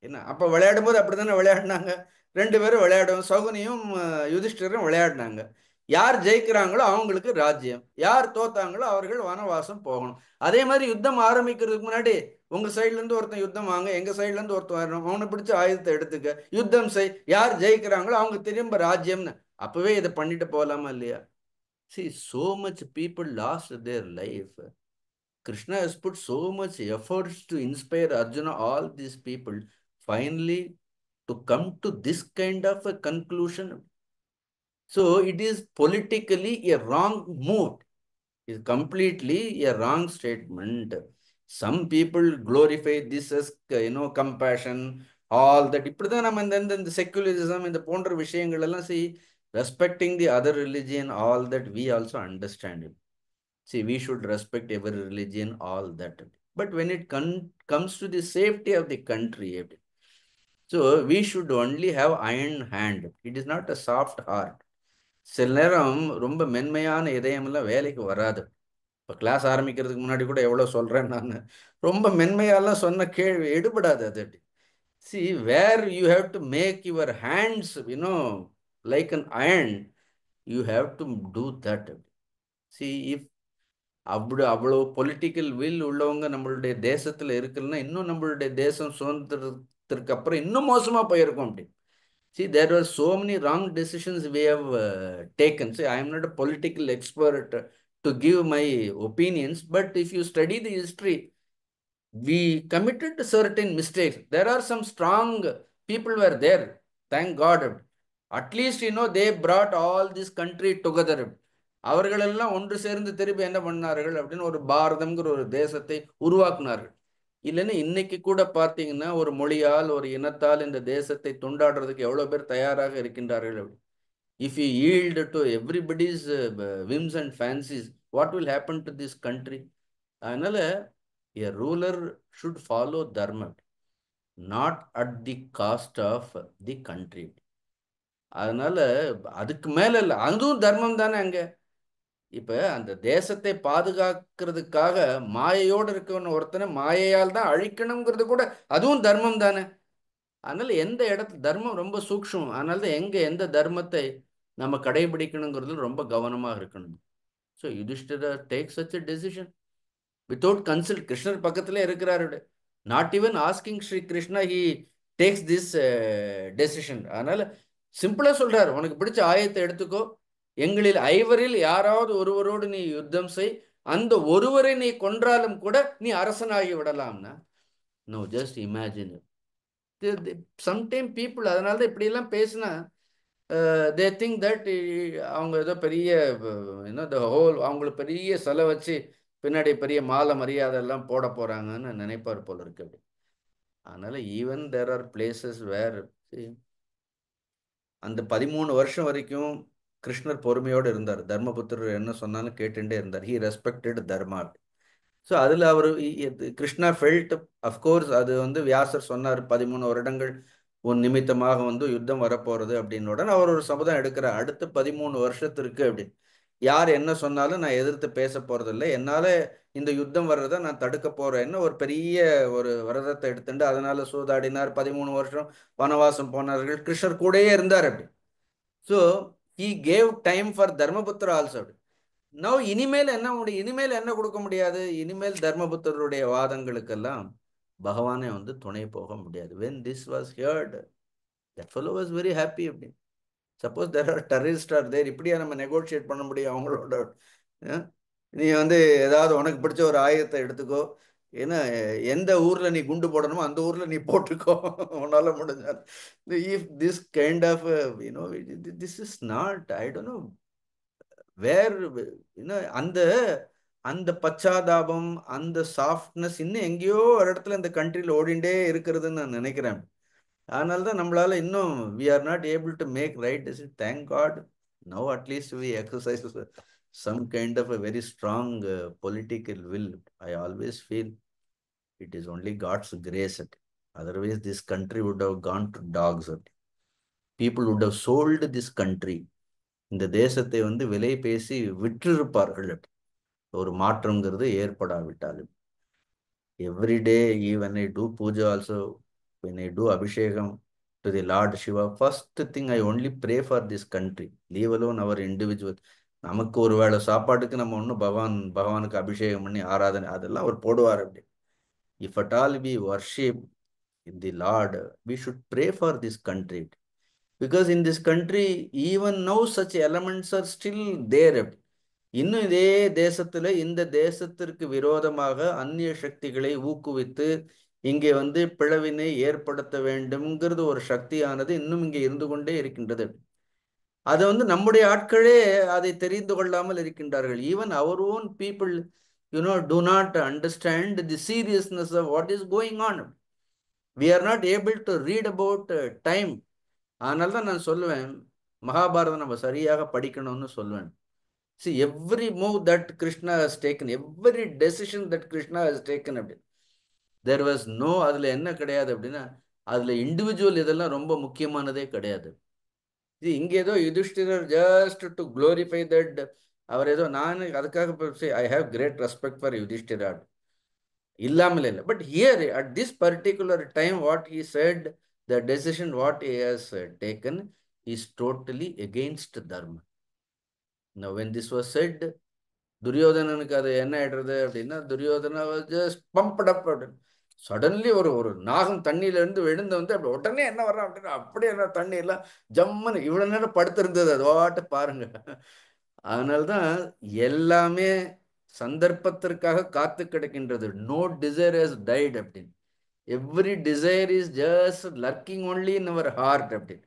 என்ன அப்போ விளையாடும் போது அப்படி தானே விளையாடினாங்க. ரெண்டு பேரும் விளையாடும், சகுனியும் யுதிஷ்டரும் விளையாடினாங்க. யார் ஜெயிக்கிறாங்களோ அவங்களுக்கு ராஜ்யம், யார் தோத்தாங்களோ அவர்கள் வனவாசம் போகணும். அதே மாதிரி யுத்தம் ஆரம்பிக்கிறதுக்கு முன்னாடி உங்க சைட்ல இருந்து ஒருத்தன் யுத்தம் வாங்க, எங்க சைட்ல இருந்து ஒருத்தன் வரணும், அவனை பிடிச்ச ஆயுதத்தை எடுத்துக்க, யுத்தம் செய், யார் ஜெயிக்கிறாங்களோ அவங்க திரும்ப ராஜ்யம்னு அப்பவே இதை பண்ணிட்டு போகலாமா இல்லையா? See, so much people lost their life. Krishna has put so much efforts to inspire Arjuna, all these people, finally to come to this kind of a conclusion. So it is politically a wrong move. It is completely a wrong statement. Some people glorify this as compassion, all that. இப்படிதான் நம்ம இந்த secularism இந்த போன்ற விஷயங்கள் எல்லாம் respecting the other religion, all that we also understand it. See, we should respect every religion, all that. But when it comes to the safety of the country, so we should only have iron hand. It is not a soft heart. சில நேரம் ரொம்ப மென்மையான இதயமெல்லாம் வேலைக்கு வராது. இப்போ class ஆரம்பிக்கிறதுக்கு முன்னாடி கூட எவ்வளோ சொல்கிறேன் நான், ரொம்ப மென்மையாலாம் சொன்ன கேள்வி எடுபடாது அது. See, where you have to make your hands, like an iron, you have to do that. See, if அவ்வளோ பொலிட்டிக்கல் வில் உள்ளவங்க நம்மளுடைய தேசத்தில் இருக்குன்னா இன்னும் நம்மளுடைய தேசம் சுதந்திரத்திற்கு அப்புறம் இன்னும் மோசமாக போயிருக்கும். அப்படி see, there were so many wrong decisions we have taken. See, I am not a political expert to give my opinions, but if you study the history, we committed certain mistakes. There are some strong people were there, thank God. At least they brought all this country together. அவர்களெல்லாம் ஒன்று சேர்ந்து திருப்பி என்ன பண்ணார்கள் அப்படின்னு ஒரு பாரதம்ங்கிற ஒரு தேசத்தை உருவாக்குனார்கள். இல்லைன்னா இன்னைக்கு கூட பார்த்தீங்கன்னா ஒரு மொழியால் ஒரு இனத்தால் இந்த தேசத்தை துண்டாடுறதுக்கு எவ்வளோ பேர் தயாராக இருக்கின்றார்கள். If you yield to everybody's whims and fancies, what will happen to this country? அதனால a ruler should follow dharma, not at the cost of the country. அதனால அதுக்கு மேல இல்லை, அதுவும் தர்மம் தானே. அங்க இப்ப அந்த தேசத்தை பாதுகாக்கிறதுக்காக மாயையோடு இருக்கவன ஒருத்தனை மாயையால் தான் அழிக்கணுங்கிறது கூட அதுவும் தர்மம் தானே. அதனால எந்த இடத்துல தர்மம் ரொம்ப சூக்ஷ்மம். அதனால தான் எந்த தர்மத்தை நம்ம கடைபிடிக்கணுங்கிறது ரொம்ப கவனமாக இருக்கணும். So Yudhishthira take such a decision without consult. கிருஷ்ணர் பக்கத்துல இருக்கிறாரு, not even asking Shri Krishna, he takes this decision. அதனால சிம்பிளா சொல்றாரு, உனக்கு பிடிச்ச ஆயத்தை எடுத்துக்கோ, எங்களில் ஐவரில் யாராவது ஒருவரோடு நீ யுத்தம் செய், அந்த ஒருவரை நீ கொன்றாலும் கூட நீ அரசனாகி விடலாம்னா. No, just imagine. Sometime people அதனால தான் இப்படி எல்லாம் பேசினா தே திங்க் தட் அவங்க ஏதோ பெரிய ஹோல் அவங்களுக்கு பெரிய செலவு வச்சு பின்னாடி பெரிய மாலை மரியாதை எல்லாம் போட போறாங்கன்னு நினைப்பார் போல இருக்கு. அப்படி அதனால even there are places where அந்த 13 வருஷம் வரைக்கும் கிருஷ்ணர் பொறுமையோடு இருந்தார். தர்மபுத்திரர் என்ன சொன்னாலும் கேட்டுட்டே இருந்தார். He respected Dharma. ஸோ அதில் அவர் கிருஷ்ணா ஃபெல்ட், அஃப்கோர்ஸ் அது வியாசர் சொன்னார் 13 வருடங்கள் உன் நிமித்தமாக வந்து யுத்தம் வரப்போறது அப்படின்னு உடனே அவர் ஒரு சபதம் எடுக்கிறார். அடுத்த 13 வருஷத்திற்கு அப்படின்னு யார் என்ன சொன்னாலும் நான் எதிர்த்து பேச போறதில்லை. என்னால இந்த யுத்தம் வர்றதை நான் தடுக்க போறேன்னு ஒரு பெரிய ஒரு விரதத்தை எடுத்துட்டு அதனால சூதாடினார். 13 வருஷம் வனவாசம் போனார்கள். கிருஷ்ணர் கூடயே இருந்தார் அப்படி. So he gave time for Dharmaputra also. Now இனிமேல் என்ன முடியும், இனிமேல் என்ன கொடுக்க முடியாது, இனிமேல் தர்மபுத்தருடைய வாதங்களுக்கெல்லாம் பகவானே வந்து துணை போக முடியாது. when this was heard, that fellow was very happy அப்படின்னு. Suppose there are terrorists are there, இப்படியா நம்ம நெகோஷியேட் பண்ண முடியும் அவங்களோட? அஹ்? நீ வந்து ஏதாவது உனக்கு பிடிச்ச ஒரு ஆயுதத்தை எடுத்துக்கோ, ஏன்னா எந்த ஊர்ல நீ குண்டு போடணுமோ அந்த ஊர்ல நீ போட்டுக்கோ, உன்னால முடிஞ்சால். If this kind of you know this is not, I don't know where, அந்த அந்த பச்சாதாபம், அந்த சாஃப்ட்னஸ் இன்னும் எங்கேயோ ஒரு இடத்துல இந்த கண்ட்ரியில் ஓடிண்டே இருக்கிறதுன்னு நான் நினைக்கிறேன். அதனால தான் நம்மளால இன்னும் we are not able to make right decision. Thank God now at least we exercise some kind of a very strong political will. I always feel it is only God's grace. Otherwise, this country would have gone to dogs. People would have sold this country. இந்த தேசத்தை வந்து விலை பேசி விற்றிருப்பார்கள் ஒரு மாற்றம்ங்கிறது ஏற்படாவிட்டாலும். Every day when I do puja also, when I do abhishekam to the Lord Shiva, first thing I only pray for this country, leave alone our individual. நமக்கு ஒரு வேளை சாப்பாட்டுக்கு நம்ம ஒன்றும் பகவானுக்கு அபிஷேகம் பண்ணி ஆராதனை அதெல்லாம் அவர் போடுவார் அப்படி. If at all we worship in the Lord, we should pray for this country. Because in this country, even now such elements are still there. இன்னும் இதே தேசத்துல இந்த தேசத்திற்கு விரோதமாக அந்நிய சக்திகளை ஊக்குவித்து இங்கே வந்து பிளவினை ஏற்படுத்த வேண்டும்ங்கிறது ஒரு சக்தியானது இன்னும் இங்கே இருந்து கொண்டே இருக்கின்றது. அதை வந்து நம்முடைய ஆட்களே அதை தெரிந்து கொள்ளாமல் இருக்கின்றார்கள். Even our own people do not understand the seriousness of what is going on. We are not able to read about time. அதனால தான் நான் சொல்லுவேன், மகாபாரதம் நம்ம சரியாக படிக்கணும்னு சொல்லுவேன். See, every move that Krishna has taken, every decision that Krishna has taken, there was no, அதில் என்ன கிடையாது அப்படின்னா அதில் இண்டிவிஜுவல் இதெல்லாம் ரொம்ப முக்கியமானதே கிடையாது. இது இங்கே ஏதோ யுதிஷ்டிரர் ஜஸ்ட் டு க்ளோரிஃபை தட், அவர் ஏதோ நான் அதுக்காக I have great respect for யுதிஷ்டிராட் இல்லாமல் இல்லை. But here at this particular time what he said, the decision what he has taken is totally against dharma. Now when this was said, துரியோதனனுக்கு அது என்ன ஆயிடுறது அப்படின்னா, துரியோதனா ஜஸ்ட் பம்ப்ட் அப் அப்படின்னு. சடன்லி ஒரு ஒரு நாகம் தண்ணியில இருந்து விழுந்து வந்து அப்படி உடனே என்ன வர்றான் அப்படின்னா அப்படியே என்ன தண்ணி எல்லாம் ஜம்முன்னு இவ்வளவு நேரம் படுத்திருந்தது அது வாட்டு பாருங்க. அதனால்தான் எல்லாமே சந்தர்ப்பத்திற்காக காத்து கிடக்கின்றது. நோ டிசைர் ஹஸ் டைட் அப்படின்னு. Every desire is just lurking only in our heart அப்படின்னு.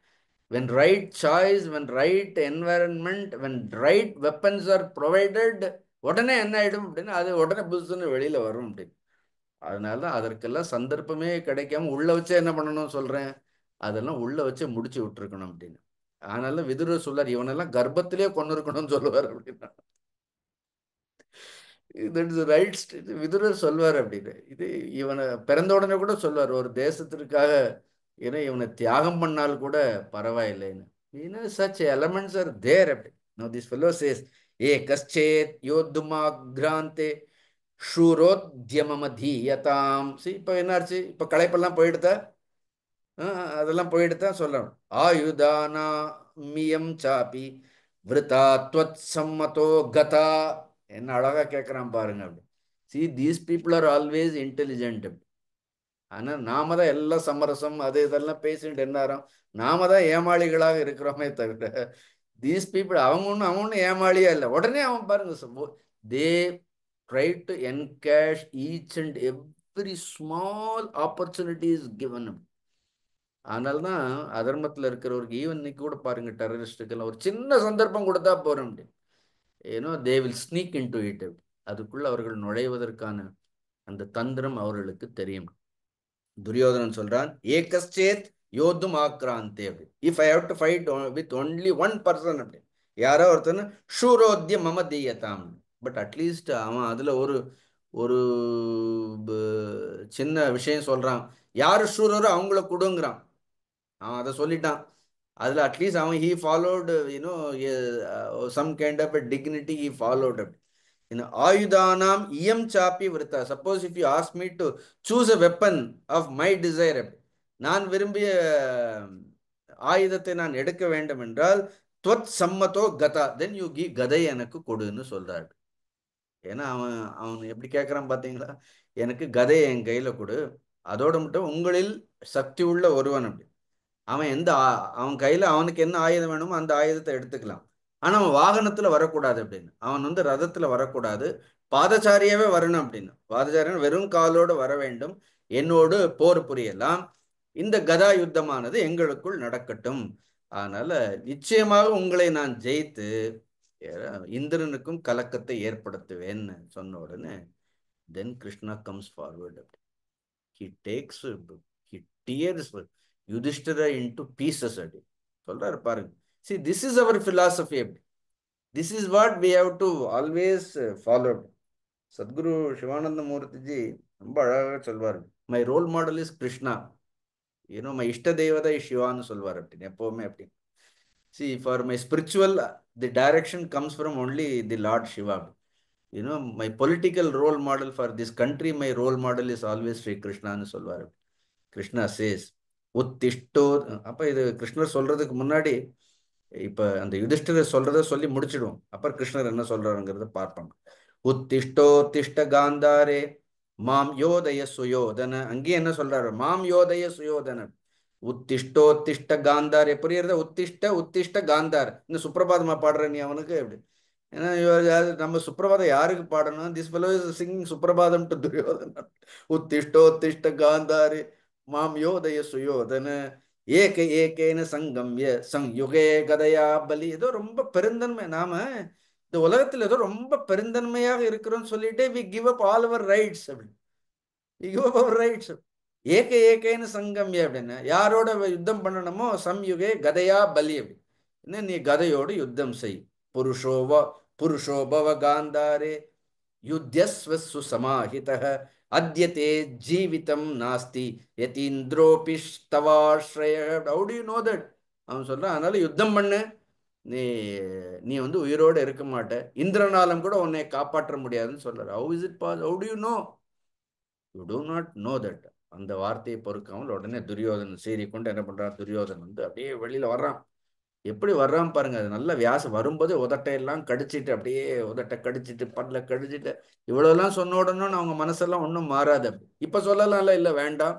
when right choice, when right environment, when right weapons are provided, உடனே என்ன ஆயிடும் அப்படின்னா அது உடனே புதுசுன்னு வெளியில வரும் அப்படின்னு. அதனால தான் அதற்கெல்லாம் சந்தர்ப்பமே கிடைக்காம உள்ள வச்சு என்ன பண்ணணும் சொல்றேன், அதெல்லாம் உள்ள வச்சு முடிச்சு விட்டுருக்கணும் அப்படின்னு. அதனால விதுரர் சொல்லார், இவனெல்லாம் கர்ப்பத்திலேயே கொண்டு இருக்கணும்னு சொல்லுவார் அப்படின்னா. ரைட் விதுரர் சொல்வார் அப்படின்னு. இது இவனை பிறந்த உடனே கூட சொல்வார், ஒரு தேசத்திற்காக ஏன்னா இவனை தியாகம் பண்ணால் கூட பரவாயில்லைன்னு. such elements are there. Now this fellow says, ஏ கஷ்சேத் யோத்துமாக்ராந்தே ஷூரோத்யமமதீயதாம். இப்போ என்னாச்சு, இப்போ களைப்பெல்லாம் போயிடுதா, அதெல்லாம் போயிடுதான் சொல்லணும். ஆயுதானா மியம் சாப்பி விருதா துவத் சம்மதோ கதா. என்ன அழகா கேட்குறான் பாருங்க அப்படி. See, these people are always intelligent. ஆனால் நாம தான் எல்லாம் சமரசம் அது இதெல்லாம் பேசிட்டு என்னாரோம், நாம தான் ஏமாளிகளாக இருக்கிறோமே தவிர தீஸ் பீப்புள் அவங்க ஒன்றும் ஏமாளியா இல்லை. உடனே அவன் பாருங்க, they try to encash each and every small opportunities given. அதனால தான் அதர்மத்தில் இருக்கிறவருக்கு ஈவன் இன்னைக்கு கூட பாருங்க, டெரரிஸ்டுக்கெல்லாம் ஒரு சின்ன சந்தர்ப்பம் கொடுத்தா போறோம், ஏன்னோ they will sneak into it. அதுக்குள்ள அவர்கள் நுழைவதற்கான அந்த தந்திரம் அவர்களுக்கு தெரியும். துரியோதனன் சொல்றான், ஏகஸ்சேத் யோத்தும் ஆக்ராந்தே அப்படி. If I have to fight with only one person அப்படி, யாரோ ஒருத்தன் ஷூரோத்திய மம தீயதாம். பட் அட்லீஸ்ட் அவன் அதுல ஒரு ஒரு சின்ன விஷயம் சொல்றான், யாரு ஷூரரோ அவங்கள கொடுங்கிறான். அவன் அதை சொல்லிட்டான். அதில் அட்லீஸ்ட் அவன் he followed you know some kind of dignity he followed. ஆயுதானாம் இயம் சாப்பி விருத்தா. Suppose if you ask me to choose a weapon of my desire, நான் விரும்பிய ஆயுதத்தை நான் எடுக்க வேண்டும் என்றால் துவத் சம்மதோ கதா, தென் யூ கி கதை எனக்கு கொடுன்னு சொல்றாரு. ஏன்னா அவன் அவன் எப்படி கேட்குறான் பார்த்தீங்களா, எனக்கு கதையை என் கையில் கொடு, அதோட மட்டும் உங்களில் சக்தி உள்ள ஒருவன் அப்படி. அவன் அவன் கையில் அவனுக்கு என்ன ஆயுதம் வேணுமோ அந்த ஆயுதத்தை எடுத்துக்கலாம். ஆனால் அவன் வாகனத்தில் வரக்கூடாது அப்படின்னு. அவன் ரதத்தில் வரக்கூடாது, பாதச்சாரியாவே வரணும் அப்படின்னு. பாதச்சாரியன் வெறும் காலோடு வர வேண்டும், என்னோடு போர் புரியலாம், இந்த கதா யுத்தமானது எங்களுக்குள் நடக்கட்டும். அதனால நிச்சயமாக உங்களை நான் ஜெயித்து இந்திரனுக்கும் கலக்கத்தை ஏற்படுத்துவேன்னு சொன்ன உடனே then Krishna comes forward. he takes he tears Yudhishthira into pieces அப்படி சொல்றாரு பாருங்க. see, this is our philosophy. this is what we have to always follow. Sadhguru Sivananda மூர்த்திஜி ரொம்ப அழகாக சொல்வார், my role model is Krishna, my இஷ்ட தேவதை சிவான்னு சொல்வார் அப்படின்னு எப்பவுமே. அப்படி see, for my spiritual, the direction comes from only the Lord Shiva. my political role model for this country, my role model is always Sri Krishna ன்னு சொல்வார். Krishna chase உத்திஷ்டோ. அப்ப இது கிருஷ்ணர் சொல்றதுக்கு முன்னாடி இப்ப அந்த யுதிஷ்டிரர் சொல்றத சொல்லி முடிச்சிடுவோம், அப்புறம் கிருஷ்ணர் என்ன சொல்றாருங்கிறத பார்ப்பாங்க. உத்திஷ்டோ திஷ்ட காந்தாரே மாம் யோதய சுயோதன. அங்கேயும் என்ன சொல்றாரு, மாம் யோதய சுயோதன. உத்திஷ்டோ திஷ்ட காந்தாரே புரியுறத, உத்திஷ்ட உத்திஷ்ட காந்தார். இந்த சுப்பிரபாதமா பாடுற நீ அவனுக்கு எப்படி? ஏன்னா நம்ம சுப்பிரபாதம் யாருக்கு பாடணும்? This fellow is singing Suprabhatam to Duryodhana. உத்திஷ்டோ திஷ்ட காந்தாரே மாம் யோதய சுயோதன ஏக ஏகேன சங்கம்ய சம்யுகே கதையா பலி. ஏதோ ரொம்ப பெருந்தன்மை, நாம இந்த உலகத்துல ஏதோ ரொம்ப பெருந்தன்மையாக இருக்கிறோம்னு சொல்லிட்டு we give up all our rights அப்படி. We give up our rights. ஏக ஏகேன்னு சங்கம்ய அப்படின்னு யாரோட யுத்தம் பண்ணணுமோ சம்யுகே கதையா பலி அப்படி. என்ன, நீ கதையோடு யுத்தம் செய். புருஷோபவ காந்தாரே யுத்தியஸ்வசு சமாஹிதः அத்யதே ஜீவிதம் நாஸ்தி யதீந்திரோபி தவாஸ்ரய. How do you know that? அவன் சொல்றான், அதனால யுத்தம் பண்ணு, நீ நீ உயிரோடு இருக்க மாட்ட, இந்திரனாலும் கூட உன்னை காப்பாற்ற முடியாதுன்னு சொல்றாரு. How is it boss? How do you know? You do not know that. அந்த வார்த்தையை பொறுக்காமல் உடனே துரியோதனன் சீறி கொண்டு என்ன பண்றான், துரியோதனன் அப்படியே வெளியில வர்றான். எப்படி வர்றான் பாருங்க, அது நல்ல வியாசம் வரும்போது உதட்டையெல்லாம் கடிச்சிட்டு, அப்படியே உதட்டை கடிச்சிட்டு பல்ல கடிச்சிட்டு இவ்வளோலாம் சொன்ன உடனே அவங்க மனசெல்லாம் ஒன்றும் மாறாது. இப்ப சொல்லலாம்ல, இல்லை வேண்டாம்,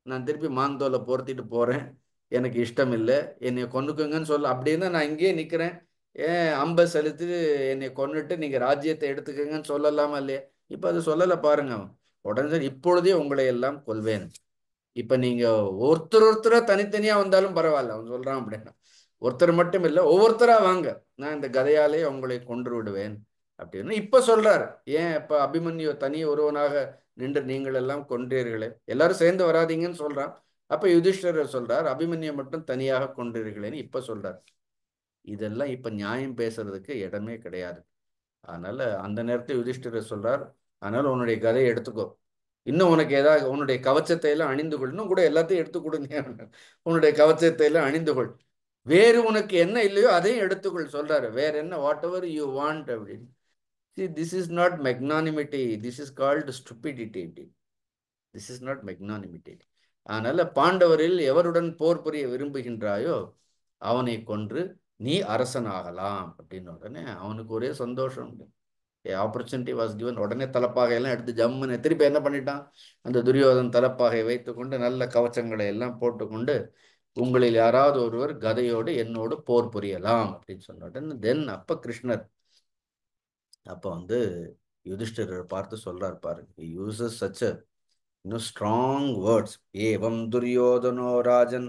நான் திருப்பி மாந்தோலை பொருத்திட்டு போறேன், எனக்கு இஷ்டம் இல்லை, என்னை கொன்னுக்குங்கன்னு சொல்ல. அப்படின்னா நான் இங்கேயே நிக்கிறேன், ஏன் அம்பை செலுத்தி என்னை கொன்னுட்டு நீங்க ராஜ்யத்தை எடுத்துக்கங்கன்னு சொல்லலாமா இல்லையா? இப்ப அது சொல்லலை பாருங்க. அவன் உடனே இப்பொழுதே உங்களை எல்லாம் கொல்வேன். இப்ப நீங்க ஒருத்தரா தனித்தனியா வந்தாலும் பரவாயில்ல, அவன் சொல்றான் அப்படின்னா. ஒருத்தர் மட்டும் இல்லை, ஒவ்வொருத்தரா வாங்க, நான் இந்த கதையாலே உங்களை கொன்று விடுவேன் அப்படின்னு இப்ப சொல்றாரு. ஏன் இப்ப அபிமன்யு தனி ஒருவனாக நின்று நீங்கள் எல்லாம் கொன்றீர்களே, எல்லாரும் சேர்ந்து வராதீங்கன்னு சொல்றான். அப்ப யுதிஷ்டரர் சொல்றார், அபிமன்யு மட்டும் தனியாக கொன்றீர்களேன்னு இப்ப சொல்றார். இதெல்லாம் இப்ப நியாயம் பேசுறதுக்கு இடமே கிடையாது. அதனால அந்த நேரத்தில் யுதிஷ்டரர் சொல்றார், அதனால உன்னுடைய கதையை எடுத்துக்கோ, இன்னும் உனக்கு ஏதாவது உன்னுடைய கவச்சத்தை எல்லாம் அணிந்து கொள், இன்னும் கூட எல்லாத்தையும் எடுத்து கொடுங்க, உன்னுடைய கவச்சத்தை எல்லாம் அணிந்து கொள், வேறு உனக்கு என்ன இல்லையோ அதையும் எடுத்துக்கொள் சொல்றாரு. வேற என்ன, வாட் எவர் யூ வாண்ட் அப்படின்னு. See, this is not magnanimity, this is called stupidity. This is not magnanimity. அதனால பாண்டவரில் எவருடன் போர் புரிய விரும்புகின்றாயோ அவனை கொன்று நீ அரசனாகலாம் அப்படின்னு. உடனே அவனுக்கு ஒரே சந்தோஷம், ஆப்பர்ச்சுனிட்டி வாஸ் கிவன். உடனே தலப்பாகை எல்லாம் எடுத்து ஜம்முன்னு திருப்பி என்ன பண்ணிட்டான், அந்த துரியோதன் தலப்பாகை வைத்துக்கொண்டு நல்ல கவச்சங்களை எல்லாம் போட்டுக்கொண்டு, உங்களில் யாராவது ஒருவர் கதையோடு என்னோடு போர் புரியலாம் அப்படின்னு சொன்ன உடனே தென் அப்ப கிருஷ்ணர் அப்ப யுதிஷ்டிரர் பார்த்து சொல்றார் பாருங்க, யூசஸ் சச் ஸ்ட்ராங் வேர்ட்ஸ். ஏவம் துரியோதனோ ராஜன்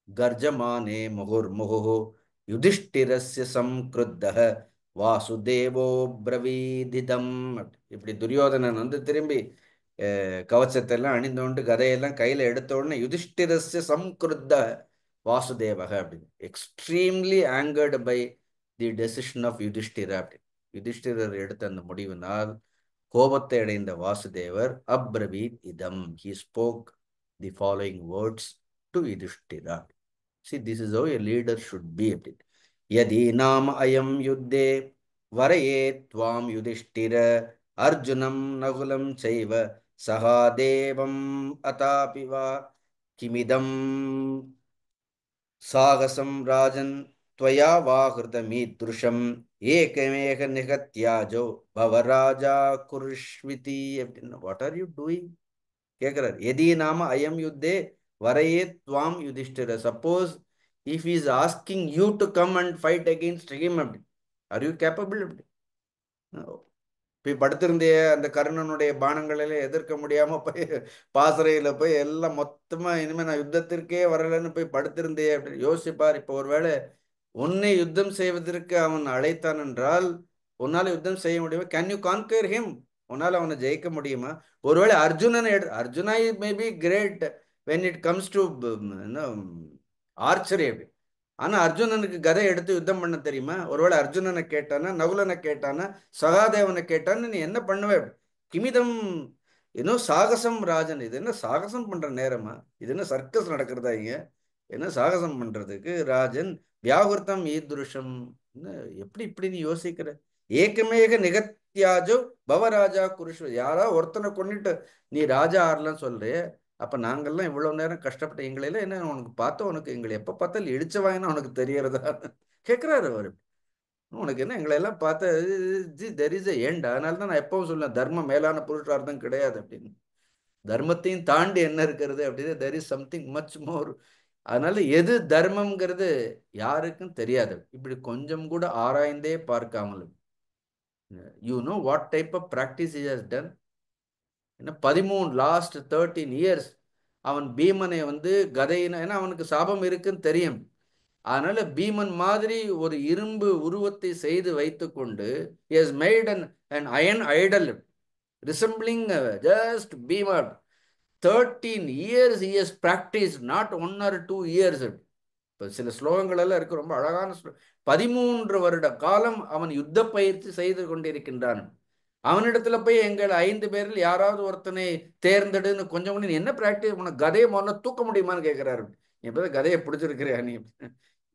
கர்ஜமானே முகுர்முகு யுதிஷ்டிரஸ்ய சம்க்ருத்தः வாசுதேவோ பிரவீதிதம். இப்படி துரியோதனன் திரும்பி கவச்சத்தை எல்லாம் அணிந்து கொண்டு கதையெல்லாம் கையில எடுத்த உடனே யுதிஷ்டிரஸ்ய சம்க்ருத்த வாசுதேவக அப்படின்னு, extremely anchored by the decision of Yudhishthira அப்படி. யுதிஷ்டிரர் எடுத்த அந்த முடிவினால் கோபத்தை அடைந்த வாசுதேவர் அப்ரவீத் இதம், he spoke the following words to Yudhishthira. See, this is how a leader should be. Yadi nama ayam yuddhe varaye tvam yudhishthira arjunam nagulam chaiva sahadevam atapiva kimidam साहसं राजन् त्वया वा कृतमीदृशम् एकमेह निहत्याजो भवराजा कुरुष्विति அப்படின்னு வாட் ஆர் யூ டூயிங் கேட்கிறார். எதி நாம அயம் யுத்தே வரையே துவாம் Yudhishthira. Suppose if is asking you to come and fight against him அப்படி, ஆர் யூ கேப்பபிள் அப்படி? போய் படுத்திருந்தே அந்த கர்ணனுடைய பானங்கள் எல்லாம் எதிர்க்க முடியாம போய் பாசறையில போய் எல்லாம் மொத்தமா இனிமே நான் யுத்தத்திற்கே வரலன்னு போய் படுத்திருந்தே அப்படின்னு யோசிப்பார். இப்போ ஒருவேளை உன்னை யுத்தம் செய்வதற்கு அவன் அழைத்தான் என்றால் உன்னால யுத்தம் செய்ய முடியுமா? Can you conquer him? உன்னால அவனை ஜெயிக்க முடியுமா? ஒருவேளை அர்ஜுனனை Arjuna may be great when it comes to archery அப்படி. ஆனா அர்ஜுனனுக்கு கதை எடுத்து யுத்தம் பண்ண தெரியுமா? ஒருவேளை அர்ஜுனனை கேட்டானா, நகுலனை கேட்டானா, சகாதேவனை கேட்டான்னு நீ என்ன பண்ணுவ? கிமிதம் இன்னும் சாகசம் ராஜன். இது என்ன சாகசம் பண்ற நேரமா? இது என்ன சர்க்கஸ் நடக்கிறதா இங்க? என்ன சாகசம் பண்றதுக்கு ராஜன் வியாகுர்த்தம் ஈதுருஷம்? எப்படி இப்படி நீ யோசிக்கிற? ஏக்கமேக நிகத்தியாஜோ பவராஜா குருஷ்வ. யாரா ஒருத்தனை கொண்டுட்டு நீ ராஜா ஆறலாம் சொல்றே, அப்ப நாங்கெல்லாம் இவ்வளவு நேரம் கஷ்டப்பட்ட எங்களெல்லாம் என்ன உனக்கு பார்த்தோம்? உனக்கு எங்களை எப்ப பார்த்தாலும் இடிச்ச வாங்கினா உனக்கு தெரியறதா கேட்கிறாரு அவரு. உனக்கு என்ன எங்களை எல்லாம் பார்த்த தெர் இஸ் எ எண்ட். அதனால தான் நான் எப்பவும் சொல்லுவேன், தர்மம் மேலான புருஷார்த்தம் கிடையாது அப்படின்னு. தர்மத்தையும் தாண்டி என்ன இருக்கிறது அப்படின்னு, there is something much more. அதனால எது தர்மம்ங்கிறது யாருக்கும் தெரியாது. இப்படி கொஞ்சம் கூட ஆராய்ந்தே பார்க்காமலும் you know what type of practice he has done. என்ன 13 லாஸ்ட் 13 இயர்ஸ் அவன் பீமனை வந்து கதையின, ஏன்னா அவனுக்கு சாபம் இருக்குன்னு தெரியும். அதனால பீமன் மாதிரி ஒரு இரும்பு உருவத்தை செய்து வைத்துக்கொண்டு he has made an iron idol resembling just Bhima. 13 years he has practiced, not 1 or 2 years. இப்போ சில ஸ்லோகங்கள் எல்லாம் இருக்கு, ரொம்ப அழகான 13 வருட காலம் அவன் யுத்த பயிற்சி செய்து கொண்டிருக்கின்றான். அவனிடத்துல போய் எங்கள் 5 பேரில் யாராவது ஒருத்தனை தேர்ந்தெடுன்னு கொஞ்சம் கூட நீ என்ன பிராக்டிஸ் பண்ண, கதையை முதல்ல தூக்க முடியுமான்னு கேட்கிறாரு. இப்போ கதையை பிடிச்சிருக்கிறியா நீ?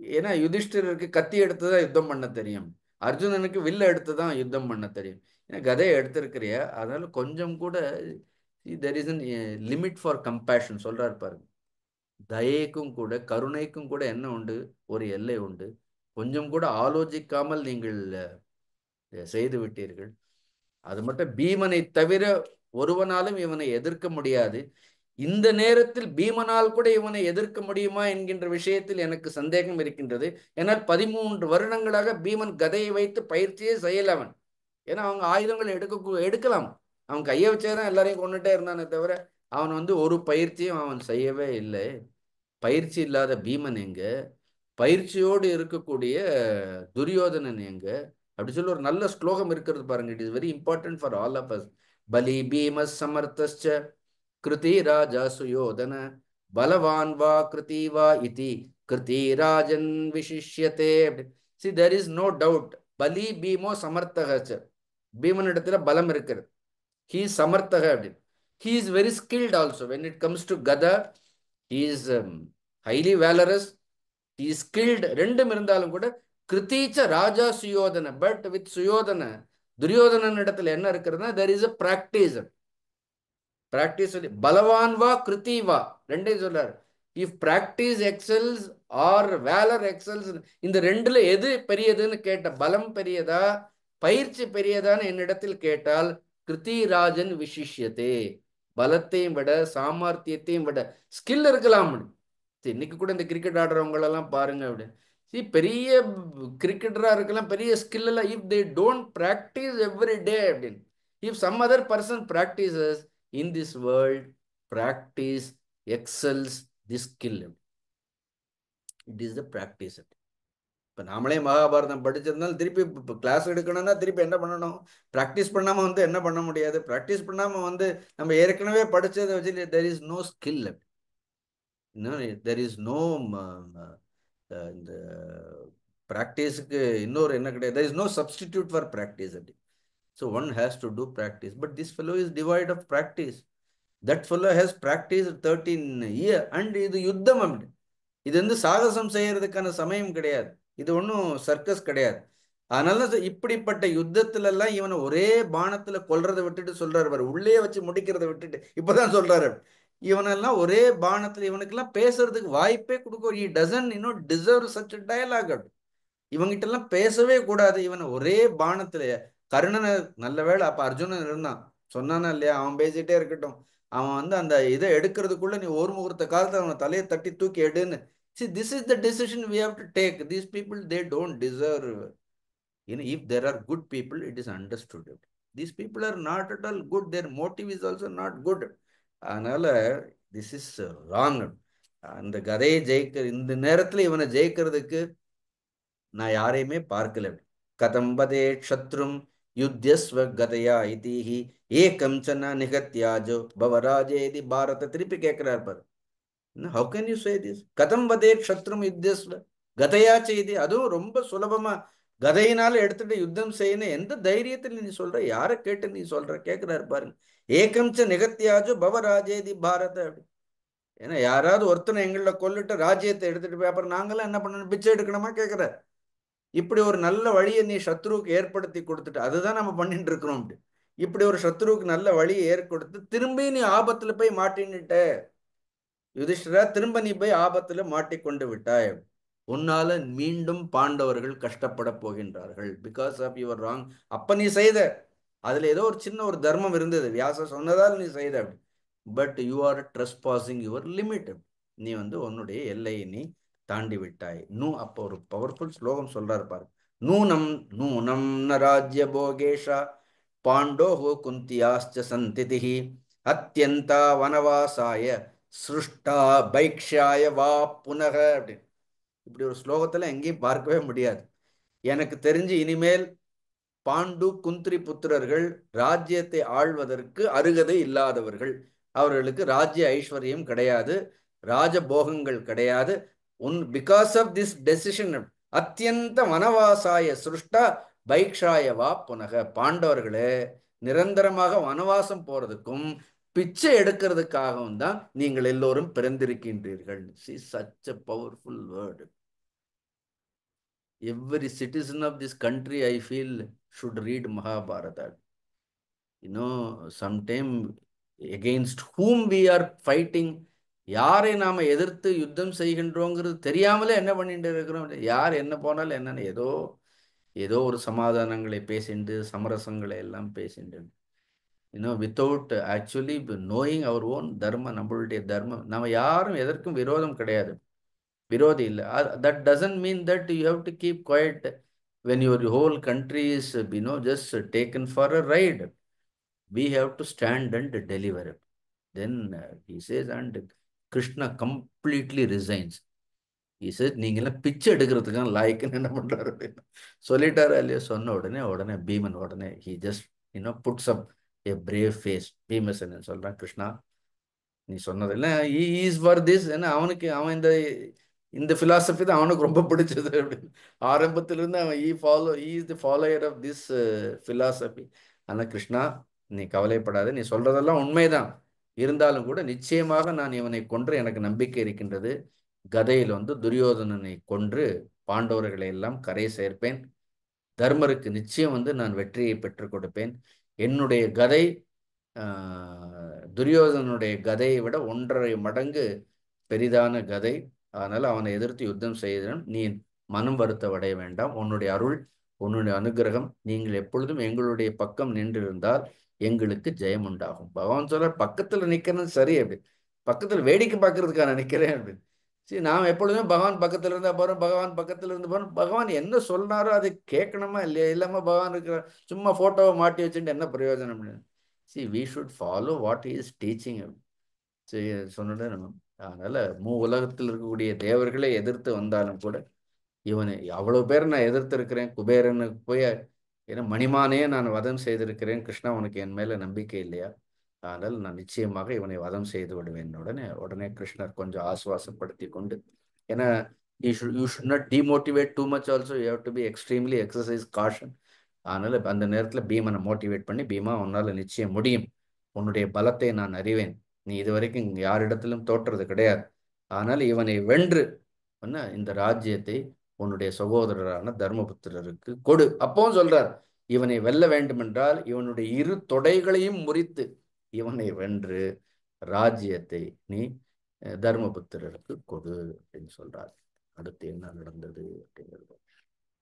ஏன்னா யுதிஷ்டிரருக்கு கத்தி எடுத்து தான் யுத்தம் பண்ண தெரியும், அர்ஜுனனுக்கு வில்ல எடுத்து தான் யுத்தம் பண்ண தெரியும். ஏன்னா கதையை எடுத்திருக்கிறியா? அதனால கொஞ்சம் கூட there is limit for compassion சொல்றாரு பாருங்க. தயைக்கும் கூட கருணைக்கும் கூட என்ன உண்டு? ஒரு எல்லை உண்டு. கொஞ்சம் கூட ஆலோசிக்காமல் நீங்கள் செய்து விட்டீர்கள். அது மட்டும் பீமனை தவிர ஒருவனாலும் இவனை எதிர்க்க முடியாது. இந்த நேரத்தில் பீமனால் கூட இவனை எதிர்க்க முடியுமா என்கின்ற விஷயத்தில் எனக்கு சந்தேகம் இருக்கின்றது. ஏன்னால் 13 வருடங்களாக பீமன் கதையை வைத்து பயிற்சியே செய்யல அவன். ஏன்னா அவங்க ஆயுதங்கள் எடுக்கலாம், அவன் கையை வச்சேதான் எல்லாரையும் கொண்டுட்டே இருந்தானே தவிர அவன் வந்து ஒரு பயிற்சியும் அவன் செய்யவே இல்லை. பயிற்சி இல்லாத பீமன் எங்க? பயிற்சியோடு இருக்கக்கூடிய துரியோதனன் எங்க? அப்படி சொல்லி ஒரு நல்ல ஸ்லோகம் இருக்கிறது பாருங்க. It is very important for all of us. பலி பீம சமர்த்தஸ்ச கிருதி ராஜா சுயோதன பலவான் வா கிருதி வா இதி கிருதி ராஜன் விசிஷ்யதே. See there is no doubt, பலி பீமோ சமர்த்தக. பீமன் இடத்துல பலம் இருக்கிறது. ஹீ சமர்த்தக அப்படின்னு. He is very skilled also when it comes to gada. He is highly valorous, he is skilled. ரெண்டும் இருந்தாலும் கூட கிருத்தீச்ச ராஜா சுயோதன. பட் வித் சுயோதன துரியோதனன் இடத்துல என்ன இருக்கிறதுனா there is a practice. சொல்லி பலவான் வா கிருதி வா ரெண்டையும் சொல்றாரு. If practice excels or valour excels, இந்த ரெண்டுல எது பெரியதுன்னு கேட்ட, பலம் பெரியதா பயிற்சி பெரியதான்னு என்னிடத்தில் கேட்டால் கிருத்திராஜன் விசிஷ்யத்தே. பலத்தையும் விட சாமர்த்தியத்தையும் விட ஸ்கில் இருக்கலாம். இன்னைக்கு கூட இந்த கிரிக்கெட் ஆடுறவங்களெல்லாம் பாருங்க அப்படி, பெரிய கிரிக்கெட்டரா இருக்கலாம், பெரிய ஸ்கில் எல்லாம், if they don't practice every day அப்படின்னு. If some other person practises in this world, practice excels the skill. It is the practice. இப்போ நாமளே மகாபாரதம் படிச்சிருந்தாலும் திருப்பி இப்போ கிளாஸ் எடுக்கணும்னா திருப்பி என்ன பண்ணணும்? ப்ராக்டிஸ் பண்ணாமல் வந்து என்ன பண்ண முடியாது? ப்ராக்டிஸ் பண்ணாமல் வந்து நம்ம ஏற்கனவே படித்ததை வச்சு there is no skill. There is no இந்த ப்ராக்டிஸுக்கு இன்னொரு என்ன கிடையாது, there is no substitute for practice அப்படி. So one has to do practice. But this fellow is devoid of practice. That fellow has practice 13 years. And இது யுத்தம் அப்படி. இது வந்து சாகசம் செய்யறதுக்கான சமயம் கிடையாது. இது ஒன்றும் சர்க்கஸ் கிடையாது. அதனால இப்படிப்பட்ட யுத்தத்துல எல்லாம் இவனை ஒரே பானத்துல கொல்றதை விட்டுட்டு சொல்றாரு பாரு, உள்ளே வச்சு முடிக்கிறத விட்டுட்டு இப்பதான் சொல்றாரு. இவனெல்லாம் ஒரே பானத்துல இவனுக்கெல்லாம் பேசுறதுக்கு வாய்ப்பே கொடுக்க, he doesn't deserve such a dialogue. இவங்கிட்ட எல்லாம் பேசவே கூடாது. இவனை ஒரே பானத்துல கர்ணனை, நல்ல வேளை அப்ப அர்ஜுனன் இருந்தான், சொன்னானா இல்லையா, அவன் பேசிட்டே இருக்கட்டும், அவன் வந்து அந்த இதை எடுக்கிறதுக்குள்ள நீ ஒரு முகூர்த்த காலத்துல அவனை தலையை தட்டி தூக்கி எடுன்னு. See, this is the decision we have to take. These people, they don't deserve. If there are good people, it is understood. These people are not at all good. Their motive is also not good. அதனால this is wrong. அந்த கதையை ஜெயிக்க இந்த நேரத்துல இவனை ஜெயிக்கிறதுக்கு நான் யாரையுமே பார்க்கல. கதம்பதே க்ஷத்ரும் யுத்தியஸ்வ கதையா இதிஹி ஏகம் ச நிகத்யாஜோ பவராஜேதி பாரத. திருப்பி கேட்கிறார் பாரு, how can you say this? கதம்பதே க்ஷத்ரும் யுத்தியஸ்வ கதையா செய்தி, அதுவும் ரொம்ப சுலபமா கதையினால எடுத்துட்டு யுத்தம் செய்யணும் எந்த தைரியத்தில் நீ சொல்ற? யாரை கேட்டு நீ சொல்ற? கேட்கிறாரு பாருங்க. ஏகம் ச நிகத்யாஜோ பவராஜேதி பாரத. ஏன்னா யாராவது ஒருத்தனை எங்களை கொல்லிட்டு ராஜ்யத்தை எடுத்துட்டு போய் அப்புறம் நாங்களாம் என்ன பண்ணணும், பிச்சை எடுக்கணுமா கேட்கிறார். இப்படி ஒரு நல்ல வழியை நீ சத்ருவுக்கு ஏற்படுத்தி கொடுத்துட்டு, அதுதான் நம்ம பண்ணிட்டு இருக்கிறோம். இப்படி ஒரு சத்ருவுக்கு நல்ல வழியை ஏற்படுத்தி திரும்பி நீ ஆபத்துல போய் மாட்டின்னுட்ட யுதிஷ்டரா, திரும்ப நீ போய் ஆபத்துல மாட்டிக்கொண்டு விட்டாய். உன்னால மீண்டும் பாண்டவர்கள் கஷ்டப்பட போகின்றார்கள், பிகாஸ் ஆஃப் யுவர் ராங். அப்ப நீ செய்த அதுல ஏதோ ஒரு சின்ன ஒரு தர்மம் இருந்தது, வியாச சொன்னதால் நீ செய்த. But you are trespassing your limit. நீ வந்து உன்னுடைய எல்லையை நீ தாண்டி விட்டாய். அப்போ ஒரு பவர்ஃபுல் ஸ்லோகம் சொல்றாரு பாரு. நூனம் நூனம் ந ராஜ்ய போகேஷா பாண்டோஹோ குந்தியாஸ்ச சந்திதிஹி அத்யந்தா வனவாசாய சிருஷ்டா பைக்ஷாய வா புனக அப்படின்னு. இப்படி ஒரு ஸ்லோகத்துல எங்கேயும் பார்க்கவே முடியாது. எனக்கு தெரிஞ்சு இனிமேல் பாண்டு குந்திரி புத்திரர்கள் ராஜ்யத்தை ஆள்வதற்கு அருகதை இல்லாதவர்கள். அவர்களுக்கு ராஜ்ய ஐஸ்வர்யம் கிடையாது, ராஜபோகங்கள் கிடையாது. பிகாஸ் ஆஃப் திஸ் டெசிஷன் அத்தியந்த வனவாசாய சிருஷ்டா பைக்ஷாய வா புனக. பாண்டவர்களே, நிரந்தரமாக வனவாசம் போறதுக்கும் பிச்சை எடுக்கிறதுக்காகவும் தான் நீங்கள் எல்லோரும் பிறந்திருக்கின்றீர்கள். See, such a powerful word. Every citizen of this country, I feel, should read Mahabharata. Sometime against whom we are fighting, யாரை நாம எதிர்த்து யுத்தம் செய்கின்றோங்கிறது தெரியாமலே என்ன பண்ணிட்டு இருக்கிறோம். யார் என்ன போனாலும் என்னன்னு ஏதோ ஒரு சமாதானங்களை பேசிண்டு சமரசங்களை எல்லாம் பேசிண்டு, without actually knowing our own dharma, நம்மளுடைய தர்மம். நம்ம யாரும் எதற்கும் விரோதம் கிடையாது, விரோதி இல்லை. that doesn't mean that you have to keep quiet when your whole country is just taken for a ride. We have to stand and deliver. Then he says, and Krishna completely resigns. He says, நீங்களாம் பிச்சை எடுக்கிறதுக்கான லாய்க்குன்னு என்ன பண்றாரு அப்படின்னு சொல்லிட்டாரு இல்லையா. சொன்ன உடனே பீமன் உடனே he just puts up a brave face. Bhimasenan சொல்றான், கிருஷ்ணா நீ சொன்னது இல்லை, இஸ் ஃபார் திஸ். ஏன்னா அவன் இந்த பிலாசபி தான் அவனுக்கு ரொம்ப பிடிச்சது அப்படின்னு ஆரம்பத்திலிருந்து அவன் is the follower of this philosophy. ஆனால் கிருஷ்ணா நீ கவலைப்படாத, நீ சொல்றதெல்லாம் உண்மைதான், இருந்தாலும் கூட நிச்சயமாக நான் இவனை கொன்று எனக்கு நம்பிக்கை இருக்கின்றது. கதையில் துரியோதனனை கொன்று பாண்டவர்களை எல்லாம் கரை சேர்ப்பேன். தர்மருக்கு நிச்சயம் நான் வெற்றியை பெற்றுக் கொடுப்பேன். என்னுடைய கதை துரியோதனுடைய கதையை விட 1.5 மடங்கு பெரிதான கதை. அதனால அவனை எதிர்த்து யுத்தம் செய்தவன், நீ மனம் வருத்தவடைய வேண்டாம். உன்னுடைய அருள், உன்னுடைய அனுகிரகம், நீங்கள் எப்பொழுதும் எங்களுடைய பக்கம் நின்றிருந்தால் எங்களுக்கு ஜெயம் உண்டாகும். பகவான் சொல்ற பக்கத்துல நிக்கிறது சரி, அப்படி பக்கத்துல வேடிக்கை பார்க்கறதுக்கான நிக்கிறேன் அப்படின்னு. சரி, நாம் எப்பொழுதுமே பகவான் பக்கத்துல இருந்தா போறோம், பகவான் பக்கத்துல இருந்து போறோம். பகவான் என்ன சொன்னாரோ அதை கேட்கணுமா இல்லையா? இல்லாம பகவான் இருக்கிற சும்மா போட்டோவை மாட்டி வச்சுட்டு என்ன பிரயோஜனம்? See, we should follow what he is teaching. சொன்ன நம்ம அதனால உலகத்தில் இருக்கக்கூடிய தேவர்களை எதிர்த்து வந்தாலும் கூட இவனை அவ்வளவு பேர் நான் எதிர்த்து இருக்கிறேன். குபேரனுக்கு போய் ஏன்னா மணிமானையே நான் வதம் செய்திருக்கிறேன். கிருஷ்ணா உனக்கு என் மேல நம்பிக்கை இல்லையா? அதனால் நான் நிச்சயமாக இவனை வதம் செய்து விடுவேன். உடனே கிருஷ்ணர் கொஞ்சம் ஆசுவாசப்படுத்தி கொண்டு, ஏன்னா you should not demotivate too much also. You have to be extremely exercise caution. அதனால அந்த நேரத்தில் பீமனை மோட்டிவேட் பண்ணி, பீமா உன்னால நிச்சயம் முடியும், உன்னுடைய பலத்தை நான் அறிவேன், நீ இதுவரைக்கும் யாரிடத்திலும் தோற்றது கிடையாது, ஆனால் இவனை வென்று இந்த ராஜ்யத்தை உன்னுடைய சகோதரரான தர்மபுத்திரருக்கு கொடு. அப்பவும் சொல்றார், இவனை வெல்ல வேண்டுமென்றால் இவனுடைய இரு தொடைகளையும் முறித்து இவனை வென்று ராஜ்யத்தை நீ தர்மபுத்திரருக்கு கொடு அப்படின்னு சொல்றார். அடுத்து என்ன நடந்தது அப்படிங்கிறது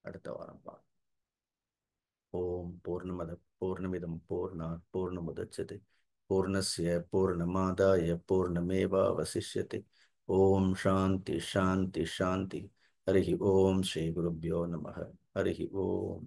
அடுத்த வாரம் பார்ப்போம். ஓம் பூர்ணமத பூர்ணமிதம் பூர்ணாத் பூர்ணமுதச்யதே பூர்ணஸ்ய பூர்ணமாதாய பூர்ணமேவாவசிஷ்யதே. ஓம் சாந்தி சாந்தி சாந்தி. ஹரி ஓம் ஸ்ரீ குருப்யோ நமः. ஹரி ஓம்.